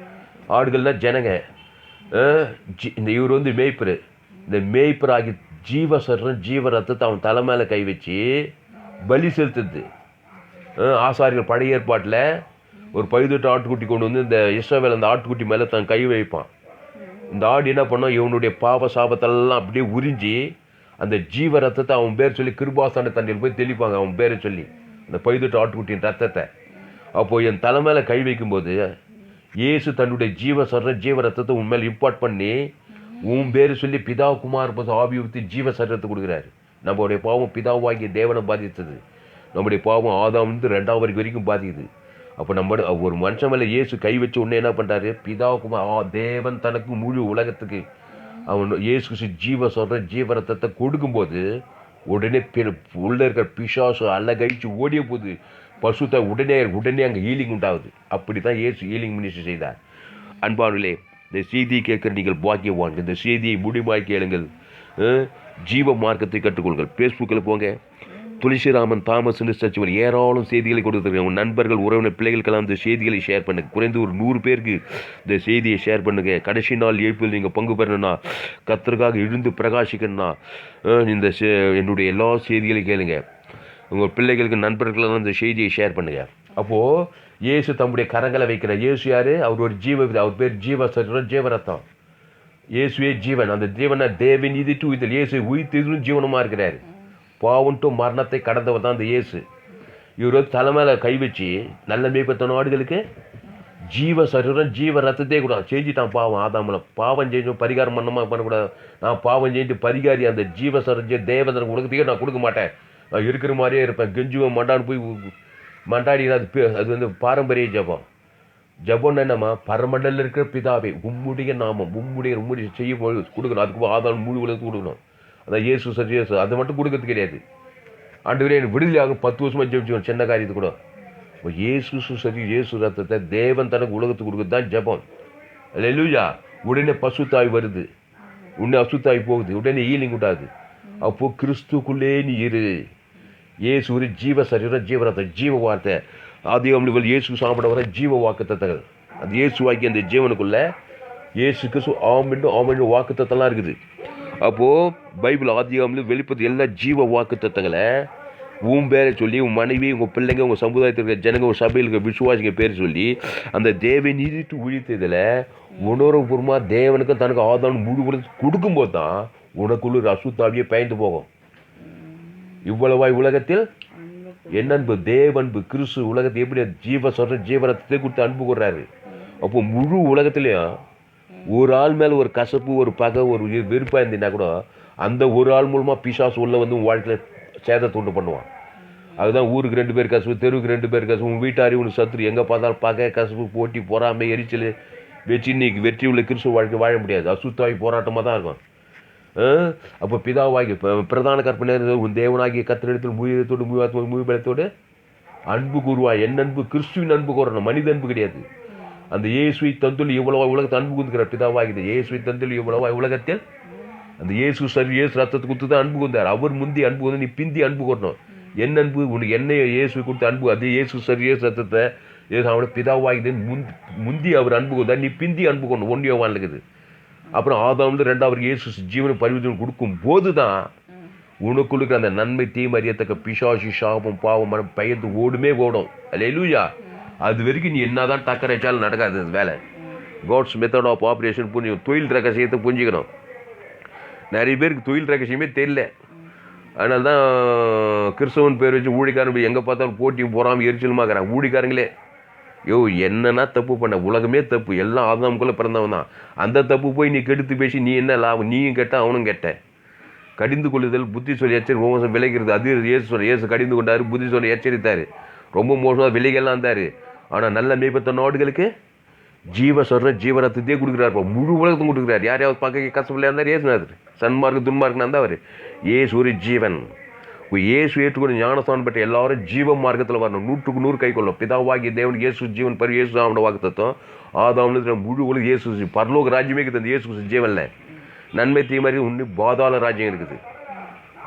ஆடுகள்னா ஜனங்க. இந்த இவர் வந்து மேய்ப்பரு. இந்த மேய்ப்பர் ஆகி ஜீவ சரீரம், ஜீவரத்தை அவன் தலைமையில கை வச்சு பலி செலுத்துது. ஆசாரிகள் பழைய ஏற்பாட்டில் ஒரு பழுதொற்ற ஆட்டுக்குட்டி கொண்டு வந்து இந்த இஸ்ரவேல் அந்த ஆட்டுக்குட்டி மேலே தன் கை வைப்பான். இந்த ஆடு என்ன பண்ணோம்? இவனுடைய பாவ சாபத்தெல்லாம் அப்படியே உறிஞ்சி அந்த ஜீவ ரத்தத்தை அவன் பேர் சொல்லி கிருபாசன தண்ணியில் போய் தெளிப்பாங்க, அவன் பேரை சொல்லி, அந்த பைதுட்டு ஆட்டுக்குட்டியின் ரத்தத்தை. அப்போது என் தலைமையில கை வைக்கும்போது இயேசு தன்னுடைய ஜீவ ரத்தத்தை உன் மேலே இம்பார்ட் பண்ணி உன் பேர் சொல்லி பிதா குமார் ஆவி ஊற்றி ஜீவ சரீரத்தை கொடுக்குறாரு. நம்மளுடைய பாவம் பிதாவாகிய தேவனை பாதித்தது. நம்முடைய பாவம் ஆதாம்லேருந்து 2வது வரைக்கும் பாதிக்குது. அப்போ நம்ம ஒரு மனுஷன் மேலே இயேசு கை வச்சு உடனே என்ன பண்ணுறாரு, பிதா குமார் தேவன் தனக்கு முழு உலகத்துக்கு அவன் இயேசு ஜீவ ரத்தத்தை கொடுக்கும்போது உடனே உள்ள இருக்கிற பிசாசு அழகழிச்சு ஓடிய போது பசுத்தை உடனே அங்கே ஹீலிங் உண்டாகுது. அப்படி தான் இயேசு ஹீலிங் மினிஸ்ட்ரி செய்தார். அன்பானவர்களே, இந்த செய்தியை கேட்குற நீங்கள் பாக்கியவான்கள். இந்த செய்தியை முடிவாய் கேளுங்கள். ஜீவ மார்க்கத்தை கற்றுக்கொள்ளுங்கள். ஃபேஸ்புக்கில் போங்க, துளசிராமன் தாமஸ் சர்ச்சுவல் ஏராளம் செய்திகளை கொடுத்துருக்காங்க. உங்கள் நண்பர்கள், உறவினர், பிள்ளைகளுக்கெல்லாம் இந்த செய்திகளை ஷேர் பண்ணுங்கள். குறைந்து ஒரு 100 பேருக்கு இந்த செய்தியை ஷேர் பண்ணுங்கள். கடைசி நாள் எழுப்பில் நீங்கள் பங்கு பெறணும்னா, கர்த்தருக்காக எழுந்து பிரகாசிக்கணும்னா இந்த என்னுடைய எல்லா செய்திகளையும் கேளுங்க. உங்கள் பிள்ளைகளுக்கு, நண்பர்களெல்லாம் இந்த செய்தியை ஷேர் பண்ணுங்கள். அப்போது இயேசு தம்முடைய கரங்களை வைக்கிறார். இயேசு யார்? அவர் ஒரு அவர் பேர் ஜீவரத்தம். இயேசுவே ஜீவன். அந்த ஜீவனை தேவன் இது டு இதில் இயேசு உயிர்த்தெழும் ஜீவனமாக இருக்கிறார். பாவன்ட்டு மரணத்தை கடந்தவர் தான் அந்த இயேசு. இவர் தலைமையில கை வச்சு நல்ல மேய்ப்பத்த நாடுகளுக்கு ஜீவ ரத்தத்தையே கூட செஞ்சுட்டான். பாவம் ஆதாமல பாவம் செஞ்சோம், பரிகாரம் பண்ணக்கூடாது. நான் பாவம் செஞ்சு பரிகாரி அந்த ஜீவ சரஞ்ச தேவதற்கு உலகத்தையே நான் கொடுக்க மாட்டேன், நான் இருக்கிற மாதிரியே இருப்பேன். கெஞ்சுவன் மண்டான்னு போய் மண்டாடி அது பாரம்பரிய ஜபம்னு என்னம்மா, பரமண்டலில் இருக்கிற பிதாவே உம்முடைய நாமம் உம்முடைய செய்ய கொடுக்கணும். அதுக்கு ஆதாரம் முழு உலகத்துக்கு கொடுக்கணும். அதான் இயேசு இயேசு அதை மட்டும் கொடுக்கறது கிடையாது. ஆண்டவரே எனக்கு விடுதலை ஆகும் 10 வருஷமாக ஜெபிச்சுக்கணும் சின்ன காரியத்து கூட. இயேசு ரத்தத்தை தேவன் தனக்கு உலகத்துக்கு கொடுக்குறது தான் ஜபம். அல்லேலூயா. உடனே பசுத்தாய் வருது, உடனே அசுத்தாய் போகுது, உடனே ஹீலிங் விட்டாது. அப்போ கிறிஸ்துக்குள்ளே நீ இரு. இயேசு ஒரு ஜீவ சரீரம், ஜீவரத்தம், ஜீவ வார்த்தை. ஆதியாகமத்தில் இயேசு சாப்பிட வர ஜீவ வாக்குத்தத்தங்கள். அந்த இயேசு வாக்கி அந்த ஜீவனுக்குள்ள இயேசு கிறிஸ்து ஆமென்னு வாக்குத்தத்தெல்லாம் இருக்குது. அப்போது பைபிள் ஆதியாகமத்தில் வெளிப்பது எல்லா ஜீவ வாக்குத்தத்தங்களை உன் பேரை சொல்லி, உன் மனைவி, உங்கள் பிள்ளைங்க, உங்கள் சமுதாயத்தில் இருக்கிற ஜனங்க, ஒரு சபையில் இருக்கிற விசுவாசிங்க பேர் சொல்லி அந்த தேவை நீதிட்டு உழித்ததில் உணர்வுபூர்வமாக தேவனுக்கு தனக்கு ஆதாரம் முழு கொடுக்கும்போது தான் உனக்குள்ள அசுத்தாவியே பயந்து போகும். இவ்வளவாய் உலகத்தில் என்ன அன்பு, தேவன்பு, கிறிஸ்து உலகத்தை எப்படி ஜீவரத்தை கொடுத்து அன்பு கொடுறாரு. அப்போ முழு உலகத்துலேயும் ஒரு ஆள் மேலே ஒரு கசப்பு, ஒரு பகை, ஒரு வெறுப்பாக இருந்தீங்கன்னா கூட அந்த ஒரு ஆள் மூலமாக பிசாசு உள்ள வந்து உன் வாழ்க்கையில் சேதத்தை உண்டு பண்ணுவான். அதுதான் ஊருக்கு 2 பேர் கசப்பு, தெருவுக்கு 2 பேர் கசப்பு, உன் வீட்டாரி உனக்கு சத்துரு, எங்கே பார்த்தாலும் பகை, கசப்பு, போட்டி, பொறாமை, எரிச்சல் வச்சு இன்னைக்கு வெற்றி உள்ள கிறிஸ்துவ வாழ்க்கை வாழ முடியாது. அசுத்தாவி போராட்டமாக தான் இருக்கும். அப்போ பிதாவாகி பிரதான கற்பனை உன் தேவனாகிய கர்த்தரிடத்தில் முயலத்தோடு முயபலத்தோடு அன்பு கூறுவாய். என் அன்பு கிறிஸ்துவின் அன்பு கூறணும், மனித அன்பு கிடையாது. அந்த இயேசுவை தந்துள்ள இவ்வளவா உலகத்தை அன்பு கூந்துக்கிற பிதாவாகிது. இயேசுவை தந்துள்ள இவ்வளவா உலகத்தில் அந்த இயேசு ரத்தத்தை கொடுத்து தான் அன்பு கூந்தார். அவர் முந்தி அன்பு வந்து நீ பிந்தி அன்பு கூறணும். என் அன்பு உனக்கு என்னைய இயேசுவை கொடுத்த அன்பு, அது இயேசு ரத்தத்தை அவனோட பிதாவாகிது முந்தி அவர் அன்பு கூந்தார், நீ பிந்தி அன்பு கூறணும். 1 யோவான் இருக்குது. அப்புறம் ஆதாம் 2வது இயேசு ஜீவனை பரிவர்த்தனை கொடுக்கும் போது தான் உனக்குள்ளுக்கு அந்த நன்மை தீமறியத்தக்க பிசாசு சாபம் பாவம் மனம் பயந்து ஓடும். அல்லேலூயா. அது வரைக்கும் நீ என்னதான் டக்கர் வச்சாலும் நடக்காது அது வேலை. காட்ஸ் மெத்தட் ஆஃப் ஆப்ரேஷன் புரிஞ்சுக்கணும். தொழில் ரகசியத்தை புரிஞ்சுக்கணும். நிறைய பேருக்கு தொழில் ரகசியமே தெரியல. அதனால தான் கிறிஸ்தவன் பேர் வச்சு ஊழிக்காரன் எங்கே பார்த்தாலும் போட்டியும் போகாமல் எரிச்சலுமாக்குறாங்க ஊழிக்காரங்களே. என்னன்னா தப்பு பண்ண, உலகமே தப்பு, எல்லாம் ஆதாமுக்குள்ளே பிறந்தவன் தான். அந்த தப்பு போய் நீ கெடுத்து பேசி நீ என்ன லாபம்? நீயும் கெட்ட அவனும் கெட்ட. கடிந்து கொள்ளுதல், புத்தி சொல்லி எச்சரி மோசம் விளைகிறது. அது இயேசு கடிந்து கொண்டார், புத்தி சொல்லி எச்சரித்தார். ரொம்ப மோசமாக விலைகள்லாம் இருந்தார். ஆனால் நல்ல மேய்ப்பத்த நாடுகளுக்கு ஜீவரத்தையே கொடுக்குறாருப்பா. முழு உலகத்தும் கொடுக்குறாரு. யாரையாவது பார்க்க கஷ்டப்பிள்ளையா இருந்தார் ஏசுனார். சன்மார்க்கு துன்மார்க்குனா இருந்தால் அவர் ஏசு ஒரு ஜீவன். இயேசு ஏற்றுக்கொண்டு ஞானஸ்தானம் பெற்ற எல்லாரும் ஜீவ மார்க்கத்தில் வரணும். 100க்கு 100 கை கொள்ளும். பிதாவாகிய தேவன் இயேசு ஜீவன் பரி இயேசு அவனோட வாக்கு தத்துவம். ஆதாம்ல முழு உலக இயேசு பரலோக ராஜ்யமே இருக்குது. அந்த இயேசு ஜீவன்ல நன்மை தீமறி இன்னும் பாதாள ராஜ்யம் இருக்குது.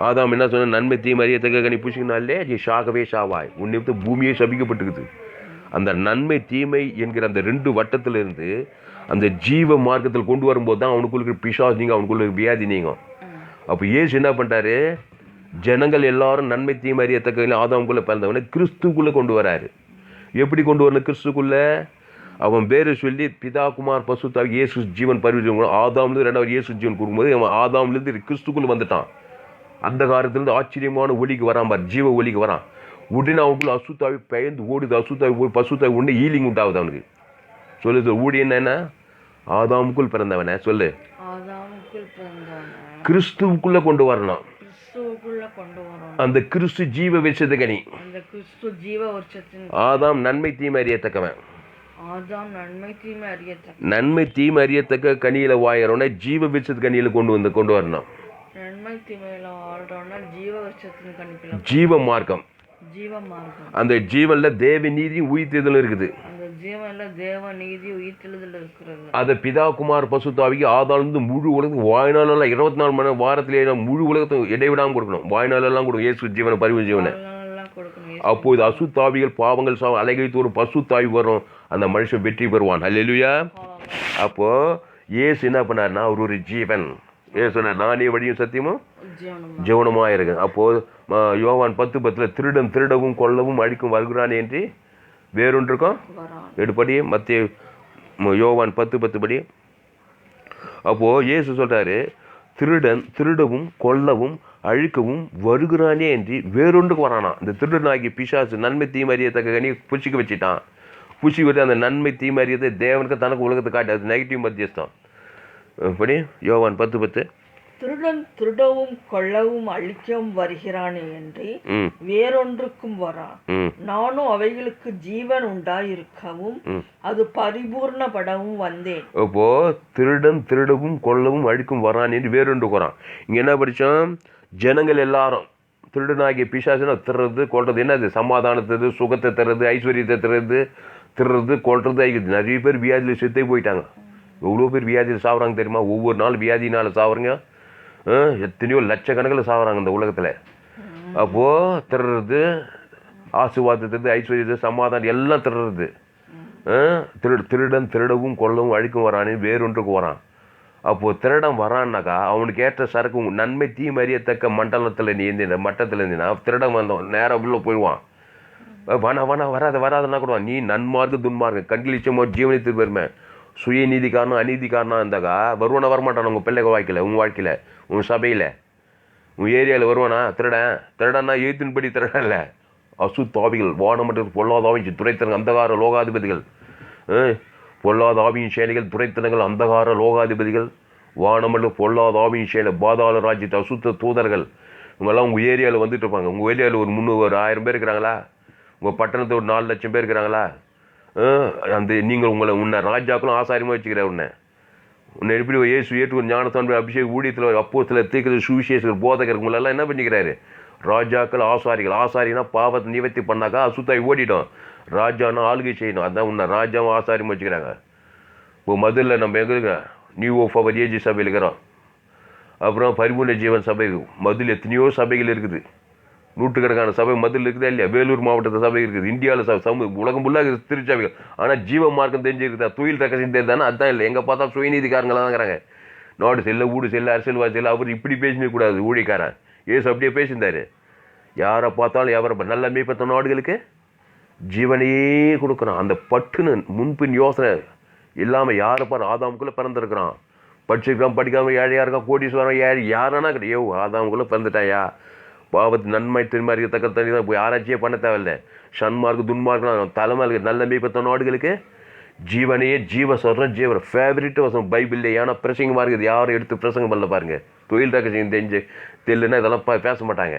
ஆதாம் என்ன சொன்ன, நன்மை தீமறியத்தக்க கனி புசிக்கினாலே நீ ஷாகவே ஷாவாய், உன்னை விட்டு பூமியே சபிக்கப்பட்டிருக்குது. அந்த நன்மை தீமை என்கிற அந்த 2 வட்டத்திலிருந்து அந்த ஜீவ மார்க்கத்தில் கொண்டு வரும்போது தான் அவனுக்குள்ள பிசாசு நீங்க, அவனுக்குள்ள வியாதி நீங்க. அப்போ இயேசு என்ன பண்ணிட்டாரு, ஜனங்கள் எல்லாரும் நன்மை தீமை அறியத்தக்க ஆதாமுக்குள்ளே பிறந்தவனை கிறிஸ்துக்குள்ளே கொண்டு வராரு. எப்படி கொண்டு வரணும் கிறிஸ்துக்குள்ளே? அவன் பேரை சொல்லி பிதா குமார் பசுத்தாவி இயேசு ஜீவன் பரிவர்த்தனை. ஆதாம்லேருந்து 2வது இயேசு ஜீவன் கொடுக்கும்போது அவன் ஆதாம்லேருந்து கிறிஸ்துக்குள்ளே வந்துட்டான். அந்த காலத்துலேருந்து ஆச்சரியமான ஒலிக்கு வரான் பார், ஜீவ ஒலிக்கு வரான். உடனே அவனுக்குள்ள அசுத்தாவி பயந்து ஓடுது. அசுத்தாவி போய் பசுத்தாவி உடனே ஹீலிங் உண்டாகுது அவனுக்கு. சொல்லு ஊழியன் என்ன? ஆதாமுக்குள் பிறந்தவன சொல்லு. கிறிஸ்துவுக்குள்ள கொண்டு வரணும். அந்த கிறிஸ்து ஜீவ விருட்சத்து கனி. ஆதாம் நன்மை தீமை அறியத்தக்கவன். நன்மை தீமை அறியத்தக்க கனியில வாயறோன்னா ஜீவ விருட்சத்து கனியில கொண்டு வரணும். ஜீவ மார்க்கம். அந்த ஜீவன்ல தேவ நீதி உயிர்த்தெழுதல் இருக்குது. அத பிதா குமார் பசுத்தாவிக்கு ஆதாரம் முழு உலகத்துக்கு வாழ்நாளெல்லாம் 24 மணி நேரம் வாரத்திலே முழு உலகத்துக்கு இடைவிடாம கொடுக்கணும். வாழ்நாளெல்லாம் கொடுக்கும் இயேசு ஜீவனை பரிவு ஜீவனை. அப்போது அசுத்தாவிகள் பாவங்கள் அலைகைத்து ஒரு பசுத்தாவி வரும், அந்த மனுஷன் வெற்றி பெறுவான். அல்லேலூயா. அப்போ இயேசு என்ன பண்ணாருன்னா அவர் ஒரு ஜீவன். ஏன் சொன்னார் நானே வழியும் சத்தியமும் ஜீவனமா இருக்கு. அப்போ யோவான் 10:10 திருடன் திருடவும் கொல்லவும் அழிக்கும் வருகிறானே என்று வேறொன்றுக்கும் எடுப்படி மத்திய யோவான் 10:10 படி. அப்போ இயேசு சொல்றாரு திருடன் திருடவும் கொல்லவும் அழிக்கவும் வருகிறானே என்று வேறொன்றுக்கு வரானா. இந்த திருடனாகி பிசாசு நன்மை தீமை அறியத்தக்க கனி புச்சிக்க வச்சுட்டான். புச்சி வச்சு அந்த நன்மை தீமை அறியத்தை தேவனுக்கு தனக்கு உலகத்தை காட்டு. அது நெகட்டிவ் மத்தியஸ்தான். படி யோவான் 10:10 திருடன் திருடவும் கொல்லவும் அழிக்கவும் வருகிறானே என்று வேறொன்றுக்கும் வரான். நானும் அவைகளுக்கு ஜீவன் உண்டாயிருக்கவும் அது பரிபூர்ணப்படவும் வந்தேன். அப்போ திருடன் திருடவும் கொல்லவும் அழிக்கும் வரான் என்று வேறொன்றுக்கு வரான். இங்க என்ன படிச்சோம்? ஜனங்கள் எல்லாரும் திருடனாகிய பிசாசுனா திருறது கொள்றது என்னது? சமாதானத்தை சுகத்தை தர்றது, ஐஸ்வர்யத்தை திருறது கொள்றது. நிறைய பேர் வியாதியில் செத்தே போயிட்டாங்க. எவ்வளோ பேர் வியாதியில் சாவுறாங்க தெரியுமா? ஒவ்வொரு நாள் வியாதினால சாவுறங்க. எத்தனையோ லட்சக்கணக்கில் சாவுறாங்க இந்த உலகத்தில். அப்போது திருறது, ஆசீர்வாதத்தை, ஐஸ்வர்யத்தை, சமாதானம் எல்லாம் திருறது. திருடன் திருடவும் கொல்லவும் அழிக்கும் வரானே வேறொன்றுக்கு வரான். அப்போது திருடன் வரான்னாக்கா அவனுக்கு ஏற்ற சரக்கு நன்மை தீமை அறியத்தக்க மண்டலத்தில் நீ இருந்தீங்க மட்டத்தில் இருந்தீங்கன்னா திருடன் வந்தவன் நேராக உள்ளே போயிடுவான். வராதுன்னா கூட நீ நன்மார்க்கு துன்மார்க்கு கண்டிலிச்சமோ ஜீவனத்துக்கு பெருமை சுயநீதிக்காரனும் அநீதிக்காரனாக இருந்தாக்கா வருவானா வரமாட்டான் உங்கள் பிள்ளைங்க வாழ்க்கையில், உங்கள் வாழ்க்கையில், உங்கள் சபையில், உங்கள் ஏரியாவில் வருவானா? திருடன்னா எழுத்தின்படி திருடன் இல்லை. அசுத்தாவிகள் வானமட்டத்தில் பொல்லாதாவின் துரைத்தனங்கள் அந்தகார லோகாதிபதிகள், பொல்லாதாவியின் சேனைகள் துரைத்தனங்கள் அந்தகார லோகாதிபதிகள், வானமண்டல பொல்லாதாவியின் சேனை பாதாள ராஜ்யத்தை அசுத்த தூதர்கள் இவங்கெல்லாம் உங்கள் ஏரியாவில் வந்துட்டு இருப்பாங்க. உங்கள் ஏரியாவில் ஒரு 1000 பேர் இருக்கிறாங்களா? உங்கள் பட்டணத்தில் ஒரு 4 லட்சம் பேர் இருக்கிறாங்களா? அந்த நீங்கள் உன்னை ராஜாக்களும் ஆசாரியமாக வச்சுக்கிற உன்னை எப்படி இயேசு ஏற்று ஞானத்தான அபிஷேக ஊழியத்தில் அப்போ சில தீர்க்கதரிசி சுவிசேஷகர் போதகர் உங்களெல்லாம் என்ன பண்ணிக்கிறாரு? ராஜாக்கள் ஆசாரிகள். ஆசாரினா பாவத்தை நிவர்த்தி பண்ணாக்கா அசுத்தாய் ஓடிடும். ராஜானா ஆளுகை செய்யணும். அதான் உன்னை ராஜாவும் ஆசாரியமாக வச்சுக்கிறாங்க. இப்போ மதுரில் நம்ம எங்கே இருக்கிறோம்? நியூ ஆஃப் அவர் ஏஜி சபையில் இருக்கிறோம். அப்புறம் பரிபூர்ண ஜீவன் சபை மதுரில் எத்தனையோ சபைகள் இருக்குது. நூற்றுக்கணக்கான சபை மதுரில் இருக்குதா இல்லையா? வேலூர் மாவட்டத்தில் சபை இருக்குது. இந்தியாவில் உலகம் ஃபுல்லாக திருச்சபைகள். ஆனால் ஜீவ மார்க்கம் தெரிஞ்சுருக்குதா? தொழில் ரகசியம் தெரியுதானா? அதுதான் இல்லை. எங்கே பார்த்தா சுயநீதிக்காரங்களாக தான் இருக்கிறாங்க. நாடு செல்ல ஊடு செல்ல அரசியல்வாதி செல்ல அவர் இப்படி பேசினக்கூடாது. ஊழியக்காரன் ஏசு அப்படியே பேசியிருந்தார். யாரை பார்த்தாலும் எவரை நல்ல மேற்பட்ட நாடுகளுக்கு ஜீவனையே கொடுக்குறான். அந்த பட்டுன்னு முன்பின் யோசனை இல்லாமல் யாரை பாரு ஆதாமுக்குள்ளே பிறந்திருக்கிறான். படிச்சிருக்கான் படிக்காமல் ஏழையாக இருக்கான் கோடீஸ்வரன் யாரானா கிடையாது. ஆதாமுக்குள்ளே பிறந்துட்டாயா? பாவத்து நன்மை திரும்ப அறியத்தக்க தனி தான் போய் ஆராய்ச்சியே பண்ண தேவையில்லை. ஷன்மார்க்கு துன்மார்க்கு தலைமை நல்ல மேற்பட்ட நாடுகளுக்கு ஜீவனையே ஜீவ சொல்கிறேன். ஜீவன் ஃபேவரட் வசம் பைபிளில். ஏன்னா பிரசங்கமாக இருக்குது. யாரும் எடுத்து பிரசங்கம் பண்ணல பாருங்கள். தொழில் ரகசியம் தெரிஞ்சு தெரியலன்னா இதெல்லாம் பேச மாட்டாங்க.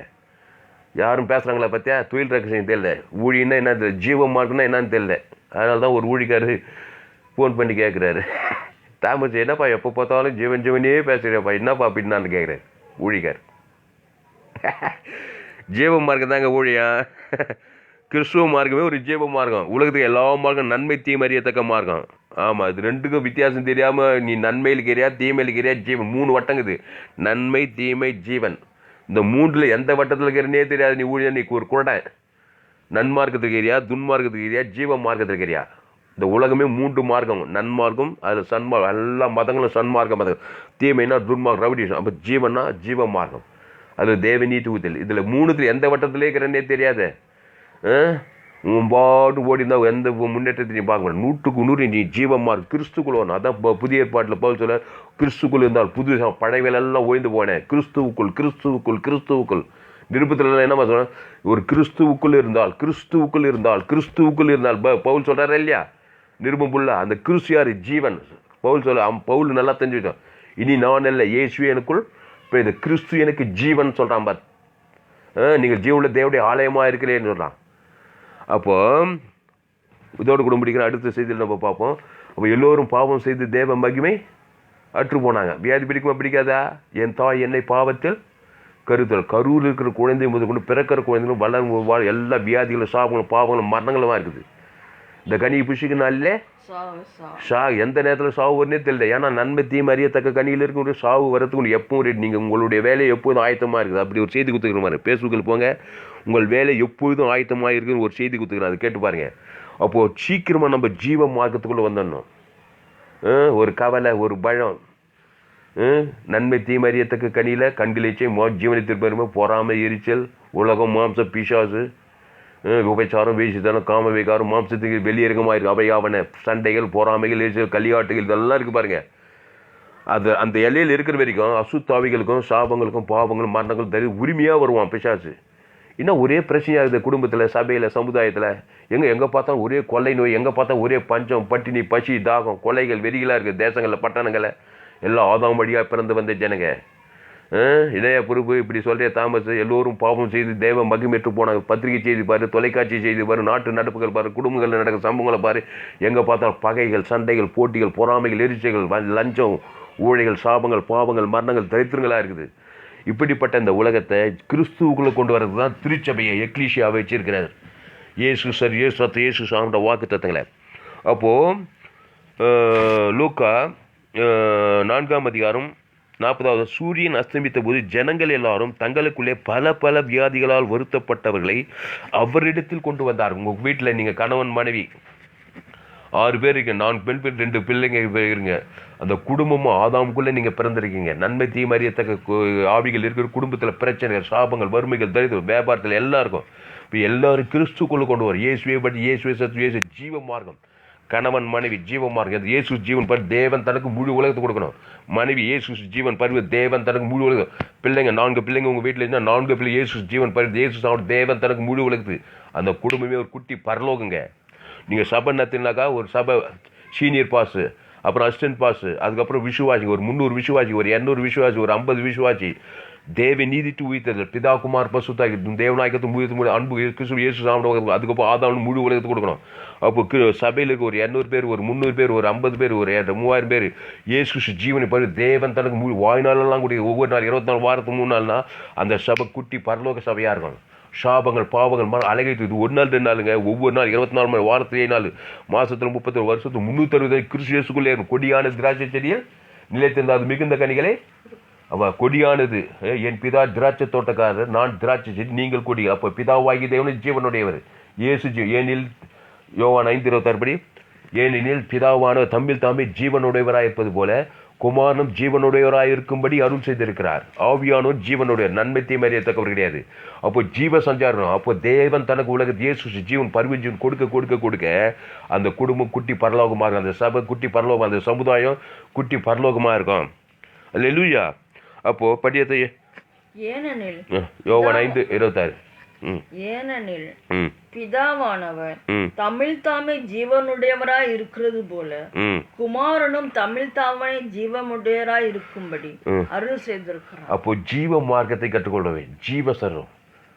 யாரும் பேசுகிறாங்களா பார்த்தியா? தொழில் ரகசியம் தெரியல. ஊழின்னா என்ன தெரியல, ஜீவ மார்க்குன்னா என்னன்னு தெரியல. அதனால தான் ஒரு ஊழிக்காரர் ஃபோன் பண்ணி கேட்குறாரு, தாமஸ் என்னப்பா எப்போ பார்த்தாலும் ஜீவனே பேசுகிறேப்பா என்னப்பா அப்படின்னான்னு கேட்குறாரு ஊழிக்கார். ஜீவ மார்க்கம் தாங்க ஊழியா. கிறிஸ்துவ மார்க்கமே ஒரு ஜீவ மார்க்கம். உலகத்துக்கு எல்லா மார்க்கம் நன்மை தீமை அறியத்தக்க மார்க்கம். ஆமாம், இது ரெண்டுக்கும் வித்தியாசம் தெரியாமல் நீ நன்மையில் கிரியா தீமையில் கிரியா ஜீவன் 3 வட்டங்குது. நன்மை தீமை ஜீவன். இந்த 3ல் எந்த வட்டத்தில் இருக்கிறனே தெரியாது. நீ ஊழியா நீ ஒரு குரடன். நன்மார்க்கத்துக்கு கிரியா துன்மார்க்கத்துக்கு கிரியா ஜீவ மார்க்கத்துக்கு கிரியா. இந்த உலகமே 3 மார்க்கம். நன்மார்க்கம், அதில் சன்மார்க்கம், எல்லா மதங்களும் சன்மார்க்க மதம். தீமைனா துன்மார்க்கம் ரவுடிஷம். அப்போ ஜீவனா ஜீவ மார்க்கம். அது தேவநீதி ஊத்தல். இதில் 3த்தில் எந்த வட்டத்திலே இருக்கிறனே தெரியாது. பாட்டு ஓடி இருந்தால் எந்த முன்னேற்றத்தை நீ பார்க்க மாட்டேன். 100% நீ ஜீவமாக இருக்கு. கிறிஸ்துக்குள்ள வரணும். அதான் புதிய ஏற்பாட்டில் பவுல் சொல்ல, கிறிஸ்துக்குள் இருந்தால் புது பழையவெல்லாம் ஓய்ந்து போனேன். கிறிஸ்துவுக்குள் கிறிஸ்துவுக்குள் கிறிஸ்துவுக்குள் நிருபத்தில் என்னமா சொல்ல, ஒரு கிறிஸ்துவுக்குள் இருந்தால் கிறிஸ்துவுக்குள் இருந்தால் கிறிஸ்துவுக்குள் இருந்தால் பவுல் சொல்கிறாரு இல்லையா நிருபம் புள்ள. அந்த கிறிஸ்து யார்? ஜீவன். பவுல் சொல்ல, பவுல் நல்லா தெரிஞ்சுக்கிட்டோம். இனி நான் இல்லை, இயேசுவே எனக்குள் இப்போ இந்த கிறிஸ்து எனக்கு ஜீவன் சொல்கிறான் பார். நீங்கள் ஜீவனில் தேவனுடைய ஆலயமாக இருக்கிறேன்னு சொல்கிறான். அப்போ இதோடு கூட முடிக்கிற அடுத்த செய்தியில் நம்ம பார்ப்போம். அப்போ எல்லோரும் பாவம் செய்து தேவ மகிமை அற்று போனாங்க. வியாதி பிடிக்குமா பிடிக்காதா? என் தாய் என்னை பாவத்தில் கருத்தல். கரூரில் இருக்கிற குழந்தை முதல் கொண்டு பிறக்கிற குழந்தைகளும் வளரும் எல்லா வியாதிகளும் சாபங்களும் பாவங்களும் மரணங்களும் இருக்குது. இந்த கனியை புஷிக்கினாலே எந்த நேரத்தில் சாவு வருன்னே தெரியல. ஏன்னா நன்மை தீமை அறியத்தக்க கனியில் இருக்கிற சாவு வரத்துக்கு எப்பவும் நீங்கள் உங்களுடைய வேலை எப்போதும் ஆயத்தமாக இருக்குது. அப்படி ஒரு செய்தி கொடுத்துக்கிற மாதிரி ஃபேஸ்புக்கில் போங்க, உங்கள் வேலை எப்பொழுதும் ஆயத்தமாக இருக்குன்னு ஒரு செய்தி கொடுத்துக்கிறேன். அது கேட்டு பாருங்கள். அப்போது சீக்கிரமாக நம்ம ஜீவ மார்க்கத்துக்குள்ளே வந்துடணும். ஒரு கவலை, ஒரு பயம், நன்மை தீமை அறியத்தக்க கனியில் கண்கிலேச்சை ஜீவனத்தில் பெருமை, பொறாமை, எரிச்சல், உலகம், மாம்ச, பிசாசு, விபச்சாரம், வேசித்தனம், காம விகாரம், மாம்சத்துக்கு வெளியேறகமாக இருக்குது. அவையாவன சண்டைகள், பொறாமைகள், எரிச்சல், களியாட்டுகள் இதெல்லாம் இருக்குது பாருங்கள். அது அந்த எல்லையில் இருக்கிற வரைக்கும் அசுத்தாவிகளுக்கும் சாபங்களுக்கும் பாவங்களும் மரணங்களும் உரிமையாக வருவான் பிசாசு. இன்னும் ஒரே பிரச்சனையாக இருக்குது குடும்பத்தில், சபையில், சமுதாயத்தில். எங்கே பார்த்தாலும் ஒரே கொள்ளை நோய், எங்கே பார்த்தா ஒரே பஞ்சம், பட்டினி, பசி, தாகம், கொலைகள் வெறிகளாக இருக்குது. தேசங்களில், பட்டணங்களில் எல்லாம் ஆதாம் வழியாக பிறந்து வந்த ஜனங்க. இளைய பொறுப்பு இப்படி சொல்கிற தாமஸ் எல்லோரும் பாவம் செய்து தேவ மகிமேற்று போனாங்க. பத்திரிகை செய்தி பாரு, தொலைக்காட்சி செய்தி பாரு, நாட்டு நடப்புகள் பாரு, குடும்பங்களில் நடக்கிற சம்பவங்களை பாரு. எங்கே பார்த்தாலும் பகைகள், சண்டைகள், போட்டிகள், பொறாமைகள், எரிச்சைகள், லஞ்சம், ஊழைகள், சாபங்கள், பாவங்கள், மரணங்கள், தரித்திரங்களாக இருக்குது. இப்படிப்பட்ட இந்த உலகத்தை கிறிஸ்துவுக்குள்ளே கொண்டு வரது தான் திருச்சபையை, எக்லீஷியாவை வச்சிருக்கிறார். இயேசு சார், இயேசு சாமியோட வாக்கு தத்தங்களை. அப்போது லூக்கா 4ஆம் அதிகாரம் 40வது. சூரியன் அஸ்தமித்த போது ஜனங்கள் எல்லாரும் தங்களுக்குள்ளே பல வியாதிகளால் வருத்தப்பட்டவர்களை அவரிடத்தில் கொண்டு வந்தார். உங்கள் வீட்டில் நீங்கள் கணவன் மனைவி 6 பேர் இருக்கு, 4 பெண் 2 பிள்ளைங்க இருங்க. அந்த குடும்பமும் ஆதாமுக்குள்ளே நீங்கள் பிறந்திருக்கீங்க. நன்மை தீமை அறியத்தக்க ஆவிகள் இருக்கிற குடும்பத்தில் பிரச்சனைகள், சாபங்கள், வறுமைகள், தரித்திரம், வியாபாரத்தில் எல்லாம் இருக்கும். இப்போ எல்லாரும் கிறிஸ்துக்குள்ளே கொண்டு வரும். இயேசுவே பற்றி இயேசுவே சத்து இயேசு ஜீவ மார்க்கம். கணவன் மனைவி ஜீவ மார்க்கம். இயேசு ஜீவன் பரி தேவன் தனக்கு முழு உலகத்தை கொடுக்கணும். மனைவி இயேசு ஜீவன் பரி தேவன் தனக்கு முழு உலகம். பிள்ளைங்க 4 பிள்ளைங்க உங்கள் வீட்டில் இருந்தால் 4 பிள்ளை இயேசு ஜீவன் பரி இயேசு தேவன் தனக்கு முழு உலகத்துக்கு. அந்த குடும்பமே ஒரு குட்டி பரலோகங்க. நீங்கள் சபை நடத்தினாக்கா ஒரு சபை சீனியர் பாஸு, அப்புறம் அசிஸ்டன்ட் பாஸு, அதுக்கப்புறம் விசுவாசி ஒரு 300 விசுவாசி, ஒரு 200 விசுவாசி, ஒரு 50 விசுவாசி. தேவ நீதி டு உயிர்த்தல், பிதா குமார் பசுத்தாகி தேவநாயகத்து முயற்சி அன்பு கிறிஸ்து இயேசு சாப்பிட, அதுக்கப்புறம் ஆதாரம் முழு உலகத்துக்கு கொடுக்கணும். அப்போ சபையில் இருக்க ஒரு 200 பேர், ஒரு 300 பேர், ஒரு 50 பேர், ஒரு 3000 பேர் இயேசு ஜீவனை பாரு தேவன் தனக்கு முழு வாய்நாளெல்லாம் கூடிய ஒவ்வொரு நாள் 24 வாரத்துக்கு 3 நாள்னா அந்த சபை குட்டி பரலோக சபையாக இருக்கும். சாபங்கள், பாவங்கள், அழகைத்து இது 1 நாள் 2 நாளுங்க. ஒவ்வொரு நாள் 24 மணி, வாரத்தில் 7 நாள், மாதத்தில் 30, வருஷத்துக்கு 360 கிறிஸ்து இயேசுக்குள்ளே இருக்கும். கொடியான திராட்சை செடியில் நிலைத்திருந்த அது மிகுந்த கனிகளை அவன் கொடியானது. என் பிதா திராட்சை தோட்டக்காரர், நான் திராட்சை செடி, நீங்கள் கொடி. அப்போ பிதாவாகி தேவன் ஜீவனுடையவர் இயேசு. ஏனில் யோவான் 5:26 படி, ஏனெனில் பிதாவானவர் தம்மில் தாமே ஜீவனுடையவராக இருப்பது போல குமாரனும் ஜீவனுடையவராக இருக்கும்படி அருள் செய்திருக்கிறார். ஆவியானோர் ஜீவனுடைய, நன்மை தீமை அறியத்தக்கவர் கிடையாது. அப்போ ஜீவ சஞ்சாரம். அப்போ தேவன் தனக்கு உலகத்தில் இயேசு ஜீவன் பரிவஜீவன் கொடுக்க அந்த குடும்பம் குட்டி பரலோகமாக இருக்கும். அந்த சபை குட்டி பரலோகம், அந்த சமுதாயம் குட்டி பரலோகமாக இருக்கும். அல்லேலூயா. அப்போது படியத்தை ஏனெனில் யோவான் 5:26. ஏனெனில் பிதாவானவர் தமிழ் தாமே ஜீவனுடையவராய் இருக்கிறது போல குமாரனும் தமிழ் தாமே ஜீவனுடையவராய் இருக்கும்படி அருள் செய்திருக்கிறார். அப்போ ஜீவ மார்க்கத்தை கற்றுக்கொள்ளவே ஜீவ சரம்.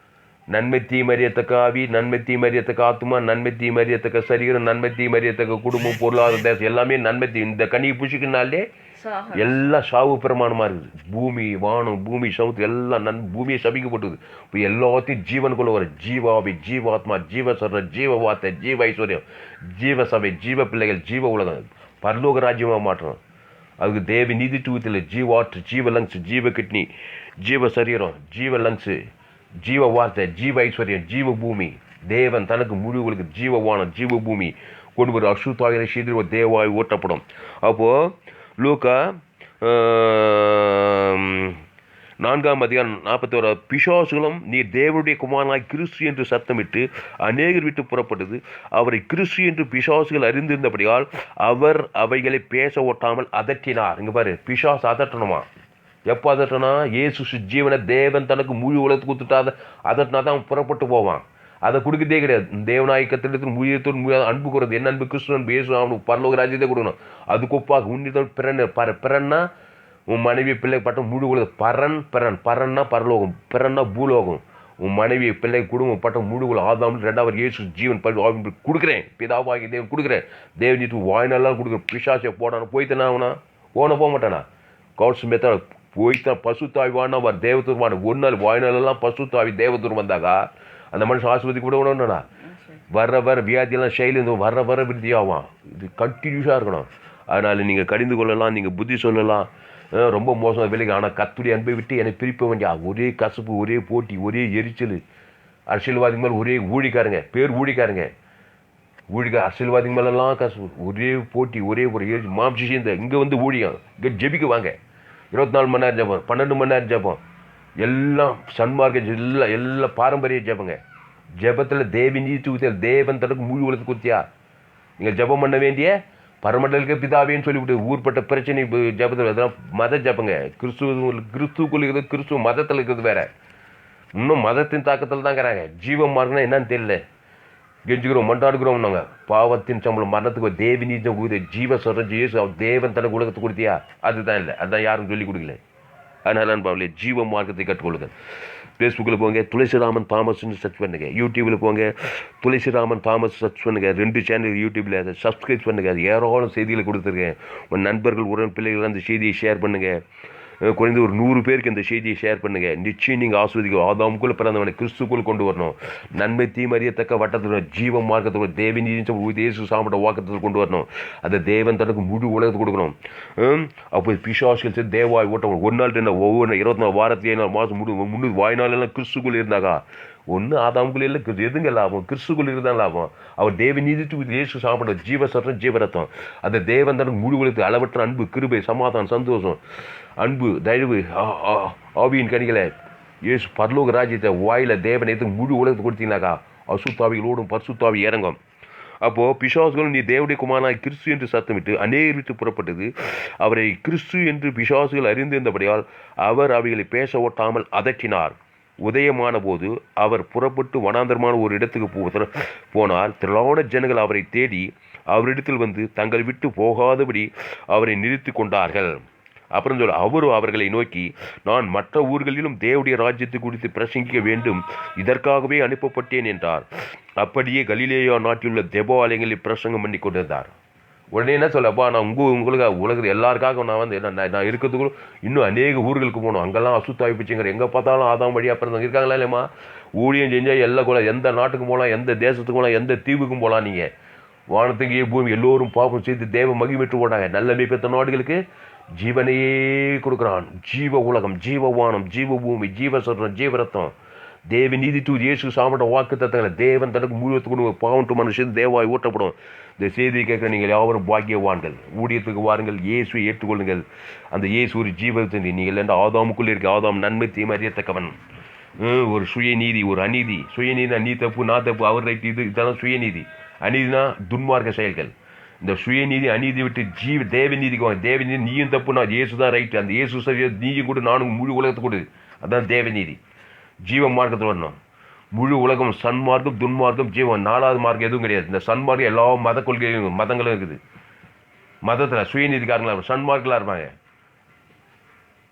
நன்மை தீமறியத்தக்க ஆவி, நன்மை தீமறியத்தக்க ஆத்மா, நன்மை தீமறியத்தக்க சரீரம், நன்மை தீமறியத்தக்க குடும்பம், பொருளாதார தேசம் எல்லாமே நன்மை இந்த கனியை புஷிக்கினாலே எல்லாம் சாவு பிரமாணமாக இருக்குது. பூமி, வானம், பூமி, சமுத்திரம் எல்லாம் பூமியை சபிக்கப்பட்டது. இப்போ எல்லாத்தையும் ஜீவனுக்குள்ள வர ஜீவாவி, ஜீவாத்மா, ஜீவசர, ஜீவ வார்த்தை, ஜீவ ஐஸ்வர்யம், ஜீவ சபை, ஜீவ பிள்ளைகள், ஜீவ உலகம், பரலோக ராஜ்யமாக மாற்றணும். அதுக்கு தேவி நீதி தூவத்தில் ஜீவாற்று, ஜீவ லங்ஸ், ஜீவ கிட்னி, ஜீவ சரீரம், ஜீவ லங்ஸு, ஜீவ வார்த்தை, ஜீவ ஐஸ்வர்யம், ஜீவ பூமி. தேவன் தனக்கு முழுவதுக்கு ஜீவ வானம், ஜீவ பூமி கொண்டு வர அசுத்தாயிர சீதிர தேவாய் ஓட்டப்படும். அப்போது லூக்கா 4:41 பிசாசுகளும் நீர் தேவனுடைய குமாரனாய் கிறிஸ்து என்று சத்தமிட்டு அநேகர் விட்டு புறப்பட்டது. அவரை கிறிஸ்து என்று பிசாசுகள் அறிந்திருந்தபடியால் அவர் அவைகளை பேச ஒட்டாமல் அதட்டினார். இங்க பாரு, பிசாசு அதட்டணுமா? எப்போ அதட்டனா? இயேசு ஜீவனை தேவன் தனக்கு முழு உலகத்துக்கு கொடுத்துட்டா அதட்டினா தான் அவன் புறப்பட்டு போவான். அதை கொடுக்கதே கிடையாது. தேவநாயகத்திலிருந்து முயத்தோடு முயல் அன்பு கூறது. என்ன அன்பு? கிறிஸ்து அன்பு. இயேசு அவனுக்கு பரலோக ராஜ்யத்தை கொடுக்கணும். அதுக்கு ஒப்பாக உன்னிதோடு பிறன்னா உன் மனைவி பிள்ளை பட்டம் முழு உலகம். பரன்னா பரலோகம், பிறன்னா பூலோகம். உன் மனைவி பிள்ளை குடும்பம் பட்டம் முழு உலகம். ஆதாம் 2வது இயேசு ஜீவன் கொடுக்குறேன். பிதாவாகி தேவன் கொடுக்குறேன். தேவனிட்டு வாய்நாளால் கொடுக்குறேன். பிசாசை போடான போய்த்தானா? அவனா போக மாட்டானா? கவுட்ஸ் மெத்தா போய்த்தான் பசுத்தாவி வானா அவர் தேவதூர்வான. ஒரு நாள் வாய்நாளெல்லாம் பசுத்தாவி தேவதூர் வந்தாக்கா அந்த மனுஷன் ஆஸ்பத்திரி கூட விடணும்னா வர வியாதியெல்லாம் செயலிருந்து வர விருத்தியாகும். இது கண்டினியூஸாக இருக்கணும். அதனால் நீங்கள் கடிந்து கொள்ளலாம், நீங்கள் புத்தி சொல்லலாம், ரொம்ப மோசமாக விலைக்கு. ஆனால் கத்துடைய அன்பை விட்டு என்னை பிரிப்ப வேண்டிய ஒரே கசப்பு, ஒரே போட்டி, ஒரே எரிச்சல். அரசியல்வாதி மேலே ஒரே ஊழிக்காரங்க, பேர் ஊழிக்காரங்க, அரசியல்வாதி மேலெல்லாம் கசப்பு, ஒரே போட்டி, ஒரே ஒரு மாம்சி சேர்ந்த. இங்கே வந்து ஊழியம், இங்கே ஜெபிக்க வாங்க. 24 மணி நேரம் ஜெபம், 12 மணி நேரம் ஜெபம், எல்லாம் சன்மார்க்க எல்லாம் பாரம்பரிய ஜெபங்க. ஜெபத்தில் தேவி நீதி ஊற்றியால் தேவன் தனக்கு முழு உலகத்துக்கு கொடுத்தியா? நீங்கள் ஜெபம் பண்ண வேண்டிய பரமண்டலுக்கு பிதாவேன்னு சொல்லிவிட்டு ஊர்பட்ட பிரச்சனை ஜெபத்தில் அதெல்லாம் மத ஜெபங்க. கிறிஸ்துக்குள்ள இருக்கிறது, கிறிஸ்துவ மதத்தில் இருக்கிறது வேற. இன்னும் மதத்தின் தாக்கத்தில் தான் இருக்கிறாங்க. ஜீவ மார்க்கம்னா என்னன்னு தெரியல. கெஞ்சுக்கிறோம், மண்டாடுக்கிறோம். நாங்கள் பாவத்தின் சம்பளம் மரணத்துக்கு தேவி நீதி கொடுத்து ஜீவ சொல்கிற ஜீசு தேவன் தனக்கு உலகத்துக்கு கொடுத்தியா? அதுதான் இல்லை, அதுதான் யாரும் சொல்லிக் கொடுக்கல. அதனால பாவலே ஜீவ மார்க்கத்தை கற்றுக்கொள்ளுங்கள். ஃபேஸ்புக்கில் போங்க, துளசிராமன் தாமஸ்ன்னு சர்ச் பண்ணுங்க. யூடியூப்பில் போங்க, துளசிராமன் தாமஸ் சர்ச் பண்ணுங்க. 2 சேனல் யூடியூப்பில் அதை சப்ஸ்கிரைப் பண்ணுங்க. அது ஏராளம் செய்திகளை கொடுத்துருக்கேன். உங்கள் நண்பர்கள் உடன் பிள்ளைகள் அந்த செய்தியை ஷேர் பண்ணுங்கள். குறைந்த ஒரு 100 பேருக்கு இந்த செய்தியை ஷேர் பண்ணுங்கள். நிச்சயம் நீங்கள் ஆஸ்வதிக்கும். ஆதாமுக்குள்ள பிறந்தவனை கிறிஸ்துக்குள் கொண்டு வரணும். நன்மை தீமறியத்தக்க வட்டத்தில் ஜீவ மார்க்கத்தில் தேவன் இயேசு சாப்பிட்ட வாக்கத்தில் கொண்டு வரணும். அதை தேவன் தனக்கு முழு உலகத்துக்கு கொடுக்கணும். அப்போ பிசாசுகள் சரி தேவாய் ஓட்டம். ஒரு நாள் ஒவ்வொரு 24 வாரத்தில் 7 மாதம் முழு வாய்நாளெல்லாம் கிறிஸ்துக்குள் இருந்தாக்கா ஒன்று ஆதாமுக்குள்ள இல்லை, எதுங்க லாபம்? கிறிஸ்துக்குள் இருந்தால் லாபம். அவர் தேவ நீதித்து இயேசு சாப்பிட ஜீவ சட்டம் ஜீவரத்தம். அந்த தேவன் தனக்கு முழு உலகத்துக்கு அளவற்ற அன்பு, கிருபை, சமாதானம், சந்தோஷம், அன்பு, தயவு, ஆவியின் கனிகளை இயேசு பரலோக ராஜ்யத்தை வாயில தேவன் எதுக்கு முழு உலகத்துக்கு கொடுத்தீங்கன்னாக்கா அசுத்தாவிகளோடும் பரிசுத்தாவி இறங்கும். அப்போது பிசாசுகள் நீ தேவனுடைய குமாரனாய் கிறிஸ்து என்று சத்தமிட்டு அநேகர் விட்டு புறப்பட்டது. அவரை கிறிஸ்து என்று பிசாசுகள் அறிந்திருந்தபடியால் அவர் அவைகளை பேச ஒட்டாமல் அதட்டினார். உதயமான போது அவர் புறப்பட்டு வனாந்தரமான ஒரு இடத்துக்கு போனார். திரளான ஜனங்கள் அவரை தேடி அவரிடத்தில் வந்து தங்கள் விட்டு போகாதபடி அவரை நிறுத்தி கொண்டார்கள். அப்புறம் சொல்ல அவர்களை நோக்கி, நான் மற்ற ஊர்களிலும் தேவனுடைய ராஜ்யத்தை குறித்து பிரசங்கிக்க வேண்டும், இதற்காகவே அனுப்பப்பட்டேன் என்றார். அப்படியே கலிலேயா நாட்டிலுள்ள தேவாலயங்களில் பிரசங்கம் பண்ணி கொண்டிருந்தார். உடனே என்ன சொல்லப்பா, நான் உங்களுக்கு உலகத்தில் எல்லாருக்காக நான் வந்து நான் இருக்கிறதுக்குள்ள இன்னும் அநேக ஊர்களுக்கு போகணும். அங்கெல்லாம் அசுத்தாய் பிச்சுங்கிற எங்கே பார்த்தாலும் ஆதாம் வழியாக பிறந்தவங்க இருக்காங்களா இல்லையம்மா? ஊழியம் செஞ்சால் எல்லாம் கூட எந்த நாட்டுக்கு போகலாம், எந்த தேசத்துக்கு போகலாம், எந்த தீவுக்கும் போகலாம். நீங்கள் வானத்துக்கு பூமி எல்லோரும் பாப்பம் செய்து தேவ மகிழ்விட்டு போட்டாங்க. நல்ல பெற்ற நாடுகளுக்கு ஜீவனையே கொடுக்குறான். ஜீவ உலகம், ஜீவ வானம், ஜீவ பூமி, ஜீவ சொல்றோம், ஜீவரத்தம், தேவ நீதி தூ இயேசு சாப்பிட்ட வாக்கு தத்தங்களை தேவன் தனக்கு முழுவதுக்கு பாவம் மனுஷன் தேவாய் ஊட்டப்படும். இந்த செய்தியை கேட்குற நீங்கள் யாவரும் பாக்கியவான்கள். ஊழியத்துக்கு வாருங்கள், இயேசுவை ஏற்றுக்கொள்ளுங்கள். அந்த இயேசு ஒரு ஜீவத்தை நீங்கள் என்ற ஆதாமுக்குள்ளே இருக்க. ஆதாம் நன்மை தீமை அறியத்தக்கவன். ஒரு சுயநீதி, ஒரு அநீதி. சுயநீதினா நீ தப்பு நான் தப்பு அவர் ரைட்டு, இதெல்லாம் சுயநீதி. அநீதினா துன்மார்க்க செயல்கள். இந்த சுயநீதி அநீதி விட்டு தேவ நீதிக்கு வாங்க. தேவநீதி நீயும் தப்பு நான் இயேசு தான் ரைட்டு, அந்த இயேசு சரி நீயும் கூட நானும் முழு உலகத்தை கொடு. அதுதான் தேவநீதி. ஜீவ மார்க்கத்தில் வரணும். முழு உலகம் சன்மார்க்கம் துன்மார்க்கம் ஜீவன். 4வது மார்க்கம் எதுவும் கிடையாது. இந்த சன்மார்க்கம் எல்லா மத கொள்கையும் மதங்களும் இருக்குது. மதத்தில் சுயநீதிக்காரங்களாக சன்மார்க்கெலாம் இருப்பாங்க.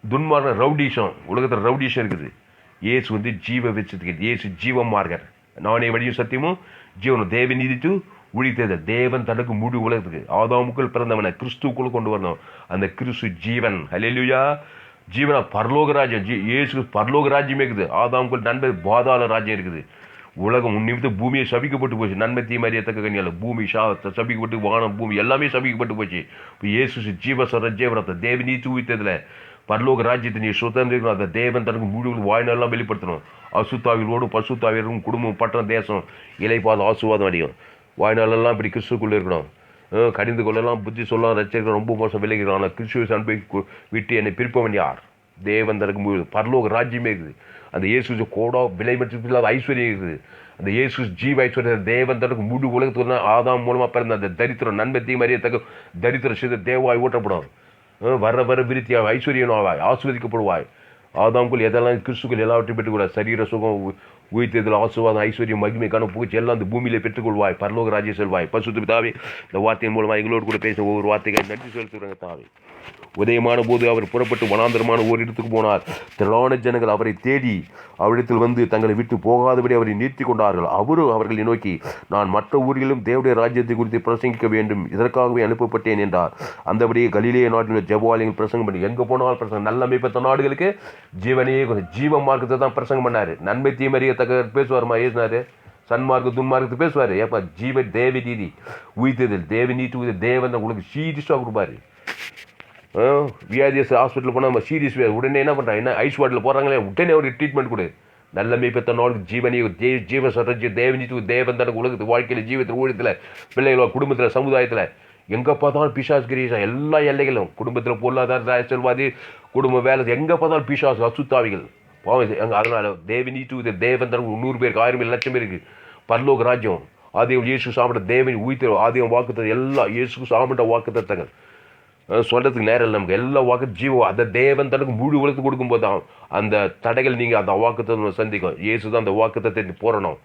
துன்மார்க்கம் ரவுடிஷம், உலகத்தில் ரவுடிஷம் இருக்குது. இயேசு வந்து ஜீவ வச்சதுக்கு இயேசு ஜீவ மார்க்கர். நானே வழியும் சத்தியமும் ஜீவனும் தேவ நீதிட்டு உழித்தது. தேவன் தனக்கு முழு உலகத்துக்கு ஆதாமுக்குள் பிறந்தவனை கிறிஸ்துக்குள் கொண்டு வரணும். அந்த கிறிஸ்து ஜீவன். ஹல்லேலூயா. ஜீவனா பரலோக ராஜ்யம். இயேசு பரலோக ராஜ்யமே இருக்குது. ஆதாமுக்குள் நன்மை பாதாள ராஜ்யம் இருக்குது. உலகம் நிமித்து பூமியை சபிக்கப்பட்டு போச்சு. நன்மை தீமை அறியத்தக்க கனியால் பூமி சபிக்கப்பட்டு வானம் பூமி எல்லாமே சபிக்கப்பட்டு போச்சு. இப்போ இயேசு ஜீவ சொல்ற ஜீவரத்தை தேவ நீதி உயிர்த்ததில் பரலோக ராஜ்யத்தை நீ சுதந்திரம். அந்த தேவன் தனக்கு முழு வாய்நாளெல்லாம் வெளிப்படுத்தணும். அசுத்தாவிகளோடும் பசுத்தாவியரும் குடும்பம் பட்டணம் தேசம் இலைப்பாத ஆசுவாதம் அடையும். வாய்நாளெல்லாம் இப்படி கிறிஸ்துக்குள்ளே இருக்கணும். கடிந்து கொள்ளலாம், புத்தி சொல்லலாம், ரசிக்கலாம், ரொம்ப மோசம் விலகிறான். ஆனால் கிறிஸ்துவ அன்பை விட்டு என்னை பிரிப்பவன் யார்? தேவன் தனக்கு பரலோக ராஜ்யமே இருக்குது. அந்த இயேசு கோடா விலை மற்றும் இல்லாத ஐஸ்வர்யம் இருக்குது. அந்த இயேசு ஜீவ ஐஸ்வர்யம் தேவன் தனக்கு முழு உலகத்துக்கு ஆதாம் மூலமாக பிறந்த அந்த தரித்திரம் நன்மை மறியத்தக்க தரித்திரம் செய்த தேவாய் ஊட்டப்படும். வர வர விருத்தியாய் ஐஸ்வர்யம் ஆவாய், ஆஸ்வதிக்கப்படுவாய். ஆதாம்குள் எதெல்லாம் கிறிஸ்துக்கள் எல்லாவற்றையும் பெற்றுக்கூடாது. சரீர சுகம், உயிர்த்ததில் ஆசீர்வாதம், ஐஸ்வர்யம், மகிமை, பூச்சி எல்லாம் அந்த பூமியிலே பெற்றுக்கொள்வாய். பரலோக ராஜ்யம் செல்வாய். பசுத்த தாவே, இந்த வார்த்தையின் மூலமாக எங்களோடு கூட பேச ஒவ்வொரு வார்த்தைக்காக நன்றி செலுத்துகிறாங்க தாவே. உதயமான போது அவர் புறப்பட்டு வனாந்தரமான ஒரு இடத்துக்கு போனார். திரளான ஜனங்கள் அவரை தேடி அவரிடத்தில் வந்து தங்களை விட்டு போகாதபடி அவரை நிறுத்தி கொண்டார்கள். அவர்களை நோக்கி, நான் மற்ற ஊர்களிலும் தேவடைய ராஜ்யத்தை குறித்து பிரசங்கிக்க வேண்டும், இதற்காகவே அனுப்பப்பட்டேன் என்றார். அந்தபடியே கலிலேய நாட்டில் ஜெபவாலயங்கள் பிரசங்கம் பண்ணி எங்கே போனாலும் பிரசங்கம். நல்ல அமைப்பத்த நாடுகளுக்கு ஜீவ மார்க்கத்தை தான் பிரசங்கம் பண்ணார். நன்மை தீமறியத்தக்க பேசுவார்மா ஏசினாரு. சன்மார்க்க துன்மார்க்கத்தை பேசுவார். ஏப்பா ஜீவ தேவ நீதி உயிர்த்ததில் தேவ நீதி தேவன் உங்களுக்கு சீரியஸாக கொடுப்பாரு. விஆர்எஸ் ஹாஸ்பிட்டல் போனால் நம்ம சீரியஸ் உடனே என்ன பண்ணுறாங்க, என்ன ஐஸ் வார்டில் போகிறாங்களே உடனே அவருக்கு ட்ரீட்மெண்ட் கொடு. நல்ல மெய்ப்பத்த நாளுக்கு ஜீவனையோ ஜீவ சரஜி தேவனித்து தேவன் தனக்கு உலகத்து வாழ்க்கையில் ஜீவத்தில் ஊழியத்தில் பிள்ளைகளோ குடும்பத்தில் சமுதாயத்தில் எங்கே பார்த்தாலும் பிசாஸ் கிரீஷா எல்லா எல்லைகளும் குடும்பத்தில் பொருளாதார செல்வாதி குடும்ப வேலை எங்கே பார்த்தாலும் பிசாஸ் அசுத்தாவிகள் பாவம். அதனால் தேவனித்து தேவன் தனக்கு 100 பேருக்கு 1000 லட்சம் பேருக்கு பரலோக ராஜ்யம். ஆதியம் இயேசு சாப்பிட்ட தேவன் உயிர்த்த ஆதியம் வாக்குத்த எல்லா இயேசு சாப்பிட்ட வாக்கு தத்தங்கள் சொல்கிறதுக்கு நேரம் இல்லை. நமக்கு எல்லா வாக்கு ஜீவ அந்த தேவன் தனக்கு முழு உலகத்துக்கு கொடுக்கும்போது தான் அந்த தடைகள் நீங்கள் அந்த வாக்குத்தை சந்திக்கும். இயேசு தான் அந்த வாக்குத்தை போறணும்.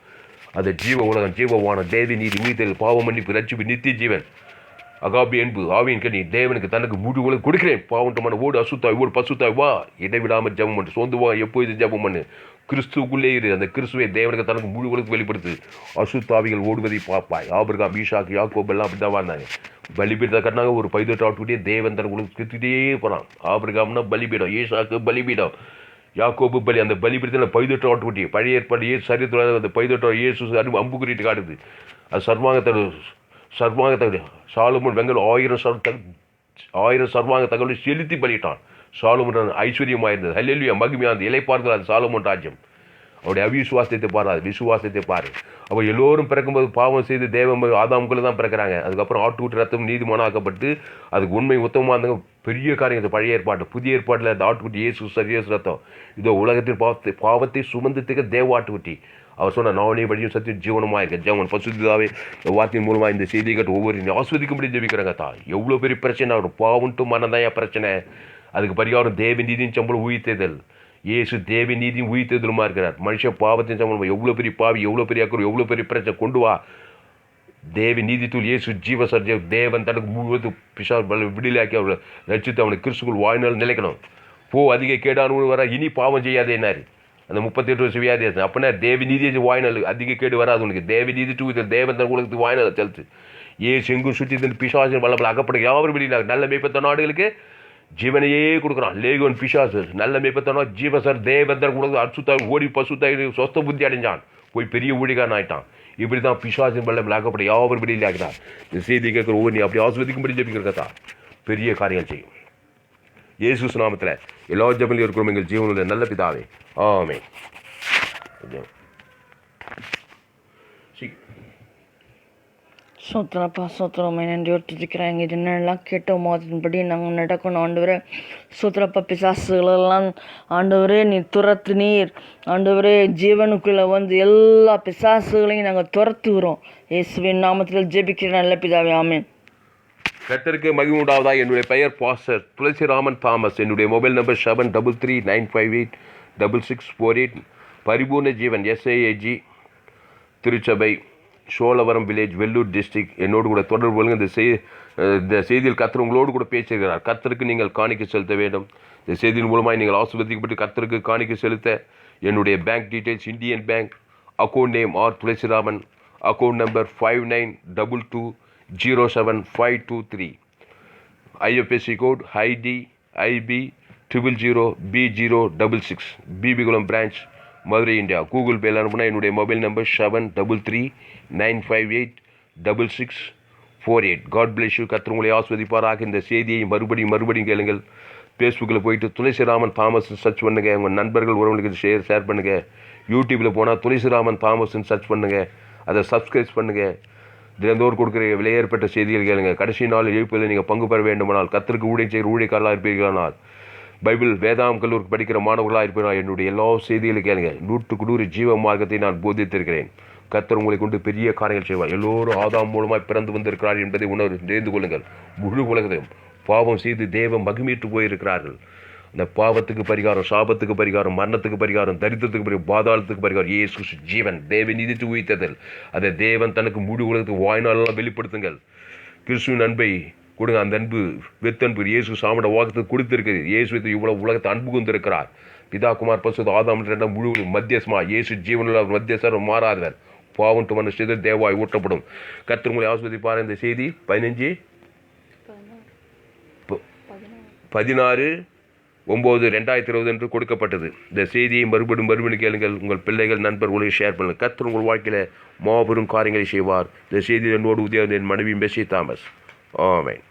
அந்த ஜீவ உலகம் ஜீவவான தேவி நீதி மீத்தல் பாவம் மன்னிப்பு ரட்சிப்பு நித்திய ஜீவன் அகாபி என்பு ஆவியின் கனி தேவனுக்கு தனக்கு முழு உலகம் கொடுக்கிறேன். பாவண்டமான ஓடு அசுத்தாய் ஓடு பசுத்தாய் வா, இடைவிடாமல் ஜபம் பண்ணு, சோர்ந்து வா, எப்போது ஜபம் பண்ணு, கிறிஸ்துக்குள்ளே இரு. அந்த கிறிஸ்துவை தேவனுக்கு தனக்கு முழு உலகத்துக்கு வெளிப்படுத்து. அசுத்தாவிகள் ஓடுவதை பார்ப்பாய். ஆபிரகாம் ஈசாக்கு யாக்கோப் எல்லாம் அப்படி தான் வாழ்ந்தாங்க. பலிபீடத்தை கட்டினாங்க. ஒரு 18 ஆட்டுக்குட்டியே தேவன் தனக்கு உலகத்துக்கு கிட்டே போகிறான். ஆபிரகாம்னா பலிபீடம், ஈசாக்கு பலிபீடம், யாக்கோபு பலி. அந்த பலிபீடத்தில் 18 ஆட்டுக்குட்டி பழைய ஏற்பாடு சரித்திரம். அந்த 18 இயேசு அம்பு குறிட்டு காட்டுது. அது சர்வாங்க சாலமோன் வெங்கல் 1000 சர்வாங்க தகவலை செலுத்தி பண்ணிட்டான். சாலமோன் ஐஸ்வர்யமாக இருந்தது. ஹல்லேலூயா மகிமையாக இருந்தது. இலைப்பார்கள் அது சாலமோன் ராஜ்யம். அவருடைய அவிசுவாசத்தை பாரு, விசுவாசத்தை பாரு. அப்போ எல்லோரும் பிறக்கும்போது பாவம் செய்து தேவம் ஆதாமுக்குள்ளே தான் பிறக்கிறாங்க. அதுக்கப்புறம் ஆட்டுக்குட்டி ரத்தம் நீதிமானாக்கப்பட்டு அதுக்கு உண்மை உத்தமமாக இருந்தாங்க. பெரிய காரியம் பழைய ஏற்பாடு. புதிய ஏற்பாட்டில் அந்த ஆட்டுக்குட்டி இயேசு சரியேசு ரத்தம் இதோ உலகத்தின் பாவத்தை சுமந்துட்டுக்க தேவ ஆட்டுக்குட்டி. அவர் சொன்ன நானே வழியும் சத்தியம் ஜீவனமாக இருக்க ஜீவன் பசுதாவே வார்த்தையின் மூலமாக இந்த செய்தியை கட்டு ஒவ்வொரு ஆஸ்வதிக்கும்படி ஜெபிக்கிறாங்க. தான் எவ்வளோ பெரிய பிரச்சனை ஆகும். பாவன்ட்டு மனதான் பிரச்சனை. அதுக்கு பரிகாரம் தேவ நீதியின் சம்பளம் உயிர்த்தேதல். இயேசு தேவ நீதியும் உயிர்த்தேதலுமா இருக்கிறார். மனுஷன் பாவத்தின் சம்பளம் எவ்வளோ பெரிய பாவி, எவ்வளோ பெரிய அக்கறை, எவ்வளோ பெரிய பிரச்சனை கொண்டு வா. தேவ நீதித்துள் இயேசு ஜீவ சர்ஜ தேவன் தனக்கு முழுவதும் பிசா விடுதலையாக்கி அவரை ரசித்து அவனுக்கு கிறிஸ்துக்குள் வாழ்நாள் நிலைக்கணும். போ அதிக கேடானு வர இனி பாவம் செய்யாதே என்னாரு. அந்த 38 வருஷம் வியாதியாச்சு. அப்படின்னா தேவ நீதியை வாய்நாள் அதிக கேடு வராது உனக்கு. தேவ நீதி டூ தேவன் தன் உலகத்துக்கு வாய்நாள் செலுத்து. ஏசு எங்கும் சுற்றி பிசாசின் வல்லபல அகப்பட யாவரும் வெளியில நல்ல மேய்ப்பத்த நாடுகளுக்கு ஜீவனையே கொடுக்குறான். லேகோன் பிசாசு நல்ல மேய்ப்பத்தனா ஜீவசர் தேவந்தர் உலக அசுத்தாய் ஓடி பசுத்தாய் சொஸ்த புத்தி அடைஞ்சான். போய் பெரிய ஊழிகாரன் ஆயிட்டான். இப்படி தான் பிசாசின் வல்லபல அகப்பட யாவரும் வெளியில ஆகிறான். இந்த செய்தி கேட்குற ஒவ்வொரு நீ அப்படி ஆஸ்வதிக்கும்படி ஜெபிக்கிறதா பெரிய காரியங்கள் செய்யும். இயேசு நாமத்தில் எல்லா ஜெபங்களையும் இருக்கிறோம் எங்கள் ஜீவனுடைய நல்ல பிதாவே, ஆமென். சோத்திரப்பா சோத்திரமை நன்றியோடு துதிக்கிறேன். எங்கள் என்னெல்லாம் கேட்ட மாதிரின்படி நாங்கள் நடக்கணும் ஆண்டவரே. சோத்திரப்பா பிசாசுகளெல்லாம் ஆண்டவரே நீ துரத்து நீர் ஆண்டவரே ஜீவனுக்குள்ளே வந்து எல்லா பிசாசுகளையும் நாங்கள் துரத்துகிறோம். இயேசுவின் நாமத்தில் ஜெபிக்கிற நல்ல பிதாவே, ஆமென். கர்த்தருக்கு மகிமை உண்டாவதா. என்னுடைய பெயர் பாஸ்டர் துளசிராமன் தாமஸ். என்னுடைய மொபைல் நம்பர் 7339586648. பரிபூர்ண ஜீவன் SAAG திருச்சபை சோழவரம் வில்லேஜ் வெள்ளூர் டிஸ்ட்ரிக்ட். என்னோடு கூட தொடர்பு கொள்ளுங்கள். இந்த செய்தியில் கர்த்தர் உங்களோடு கூட பேசுகிறார். கர்த்தருக்கு நீங்கள் காணிக்கை செலுத்த வேண்டும். இந்த செய்தியின் மூலமாக நீங்கள் ஆசீர்வதிக்கப்பட்டு கர்த்தருக்கு காணிக்கை செலுத்த என்னுடைய bank details Indian bank account name R Thulasiraman, account number 5922075523, IFSC code IDIB 000B066, Bibikulam branch, Madurai, India. Google பேயில் அனுப்புனா என்னுடைய mobile number 7339586648. God bless you. கர்த்தர் உங்களை ஆஸ்வதிப்பாராக. இந்த செய்தியை மறுபடியும் கேளுங்கள். ஃபேஸ்புக்கில் போயிட்டு துளசிராமன் தாமஸ் சர்ச் பண்ணுங்கள். உங்கள் நண்பர்கள் உறவுகளுக்கு ஷேர் பண்ணுங்கள். யூடியூப்பில் போனால் துளசிராமன் தாமஸ்ன்னு சர்ச் பண்ணுங்கள். அதை சப்ஸ்கிரைப் பண்ணுங்கள். தினந்தோறும் கொடுக்குற விலையேற்பட்ட செய்திகள் கேளுங்க. கடைசி நாள் எழுப்பில் நீங்கள் பங்கு பெற வேண்டுமானால் கர்த்தருக்கு ஊழியம் செய்கிற ஊழியக்காரர்களாக இருப்பீர்களானால் பைபிள் வேதாம் கல்லூரிக்கு படிக்கிற மாணவர்களாக இருப்பேன். என்னுடைய எல்லா செய்திகளும் கேளுங்க. 100% ஜீவ மார்க்கத்தை நான் போதித்திருக்கிறேன். கர்த்தர் உங்களை கொண்டு பெரிய காரியங்கள் செய்வார். எல்லோரும் ஆதாம் மூலமாய் பிறந்து வந்திருக்கிறார் என்பதை தெரிந்து கொள்ளுங்கள். முழு உலகத்தையும் பாவம் செய்து தேவ மகிமையிட்டு போயிருக்கிறார்கள். அந்த பாவத்துக்கு பரிகாரம், சாபத்துக்கு பரிகாரம், மரணத்துக்கு பரிகாரம், தரித்திரத்துக்கு பரிகாரம், பாதாளத்துக்கு பரிகாரம் இயேசு ஜீவன், தேவன் நிதித்து உயிர்த்ததல். அதை தேவன் தனக்கு முழு உலகத்துக்கு வாய்நாளெல்லாம் வெளிப்படுத்துங்கள். கிறிஸ்துவின் அன்பை கொடுங்க. அந்த அன்பு வெத்தன்பு இயேசு சாமட வாக்கத்துக்கு கொடுத்திருக்கிறது. இயேசு இவ்வளவு உலகத்தை அன்பு கொண்டிருக்கிறார். பிதா குமார் பரிசுத்த ஆதாம் ரெண்டாம் முழு மத்தியஸ்மா இயேசு ஜீவனுள்ள மத்தியஸ்தர் மாறாதவர். பாவம் மனுஷ தேவாய் ஊட்டப்படும். கர்த்தர் உங்களை ஆஸ்வதிப்பார். இந்த செய்தி 16/9/2020 என்று கொடுக்கப்பட்டது. இந்த செய்தியை மறுபடியும் கேளுங்கள். உங்கள் பிள்ளைகள், நண்பர்களை ஷேர் பண்ணுங்கள். கர்த்தர் உங்கள் வாழ்க்கையில் மாபெரும் காரியங்களை செய்வார். இந்த செய்தி என்னோடு உதவி என் மனைவி மெஸ்ஸி தாமஸ். ஆமென்.